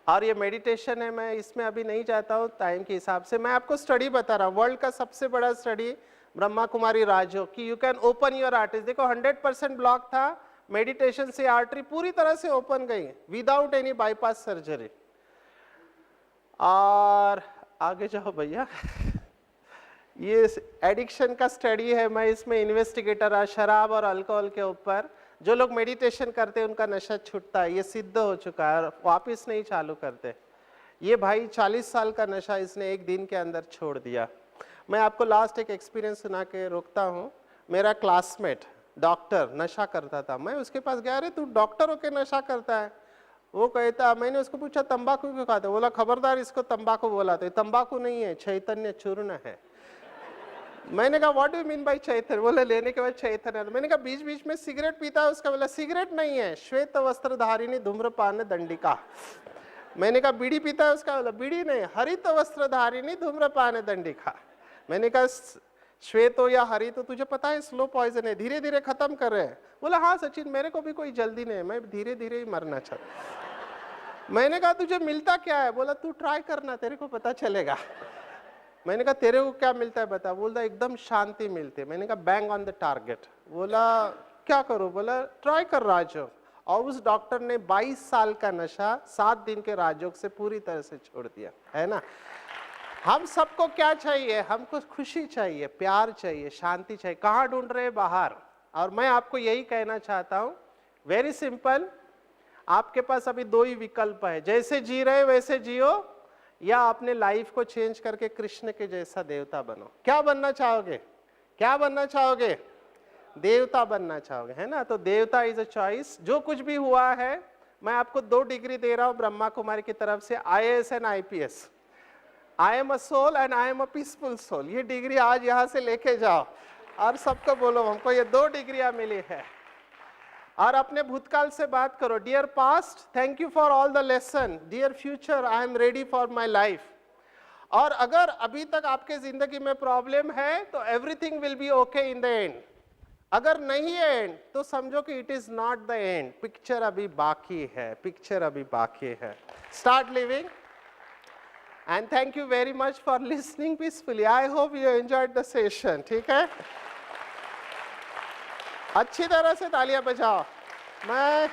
और ये मेडिटेशन है। मैं इसमें अभी नहीं जाता हूँ टाइम के हिसाब से। मैं आपको स्टडी बता रहा हूँ, वर्ल्ड का सबसे बड़ा स्टडी ब्रह्मा कुमारी राजयोग की। You can open your arteries. देखो 100% ब्लॉक था, मेडिटेशन से आर्टरी पूरी तरह से ओपन गई विदाउट एनी बाईपास सर्जरी। और आगे जाओ भैया। ये एडिक्शन का स्टडी है, मैं इसमें इन्वेस्टिगेटर है, शराब और अल्कोहल के ऊपर। जो लोग मेडिटेशन करते हैं उनका नशा छूटता है, ये सिद्ध हो चुका है, और वापस नहीं चालू करते। ये भाई 40 साल का नशा इसने 1 दिन के अंदर छोड़ दिया। मैं आपको लास्ट एक एक्सपीरियंस सुना के रोकता हूँ। मेरा क्लासमेट डॉक्टर नशा करता था, मैं उसके पास गया, अरे तू डॉक्टर होके नशा करता है? वो कहता, मैंने उसको पूछा तंबाकू क्यों खाता? बोला खबरदार इसको तंबाकू बोला तो, तंबाकू नहीं है, चैतन्य चूर्ण है। मैंने कहा what do you mean by chaitanya? बोले लेने के बाद चैतन्य। मैंने कहा बीच बीच में सिगरेट पीता है उसका? बोला सिगरेट नहीं है, श्वेत वस्त्रधारिणी धूम्रपान दंडिका। मैंने कहा बीड़ी पीता है उसका? बोला बीड़ी नहीं, हरित वस्त्रधारिणी धूम्रपान दंडिका। मैंने कहा श्वेत हो या हरित तो तुझे पता है स्लो पॉइजन है, धीरे धीरे खत्म कर रहे हैं। बोला हाँ सचिन, मेरे को भी कोई जल्दी नहीं है, मैं धीरे धीरे ही मरना चाहता। मैंने कहा तुझे मिलता क्या है? बोला तू ट्राई करना, तेरे को पता चलेगा। मैंने कहा तेरे को क्या मिलता है बता? बोलता एकदम शांति मिलती है। मैंने कहा बैंग ऑन द टारगेट। बोला क्या करूं? बोला ट्राई कर राजयोग। और उस डॉक्टर ने 22 साल का नशा 7 दिन के राजयोग से पूरी तरह से छोड़ दिया, है ना। हम सबको क्या चाहिए? हमको खुशी चाहिए, प्यार चाहिए, शांति चाहिए। कहाँ ढूंढ रहे? बाहर। और मैं आपको यही कहना चाहता हूँ, वेरी सिंपल, आपके पास अभी 2 ही विकल्प है, जैसे जी रहे वैसे जियो, या अपने लाइफ को चेंज करके कृष्ण के जैसा देवता बनो। क्या बनना चाहोगे? क्या बनना चाहोगे? देवता बनना चाहोगे, है ना। तो देवता इज अ चॉइस। जो कुछ भी हुआ है, मैं आपको 2 डिग्री दे रहा हूं ब्रह्मा कुमारी की तरफ से, IAS and IPS। I am a soul and I am a peaceful soul. ये डिग्री आज यहाँ से लेके जाओ और सबको बोलो हमको ये 2 डिग्रियां मिली है। और अपने भूतकाल से बात करो, dear past thank you for all the lesson, dear future I am ready for my life. और अगर अभी तक आपके जिंदगी में प्रॉब्लम है तो everything will be okay in the end. अगर नहीं है एंड तो समझो कि it is not the end, picture अभी बाकी है, पिक्चर अभी बाकी है। Start living and thank you very much for listening peacefully. I hope you enjoyed the session. ठीक है, अच्छी तरह से तालियां बजाओ। मैं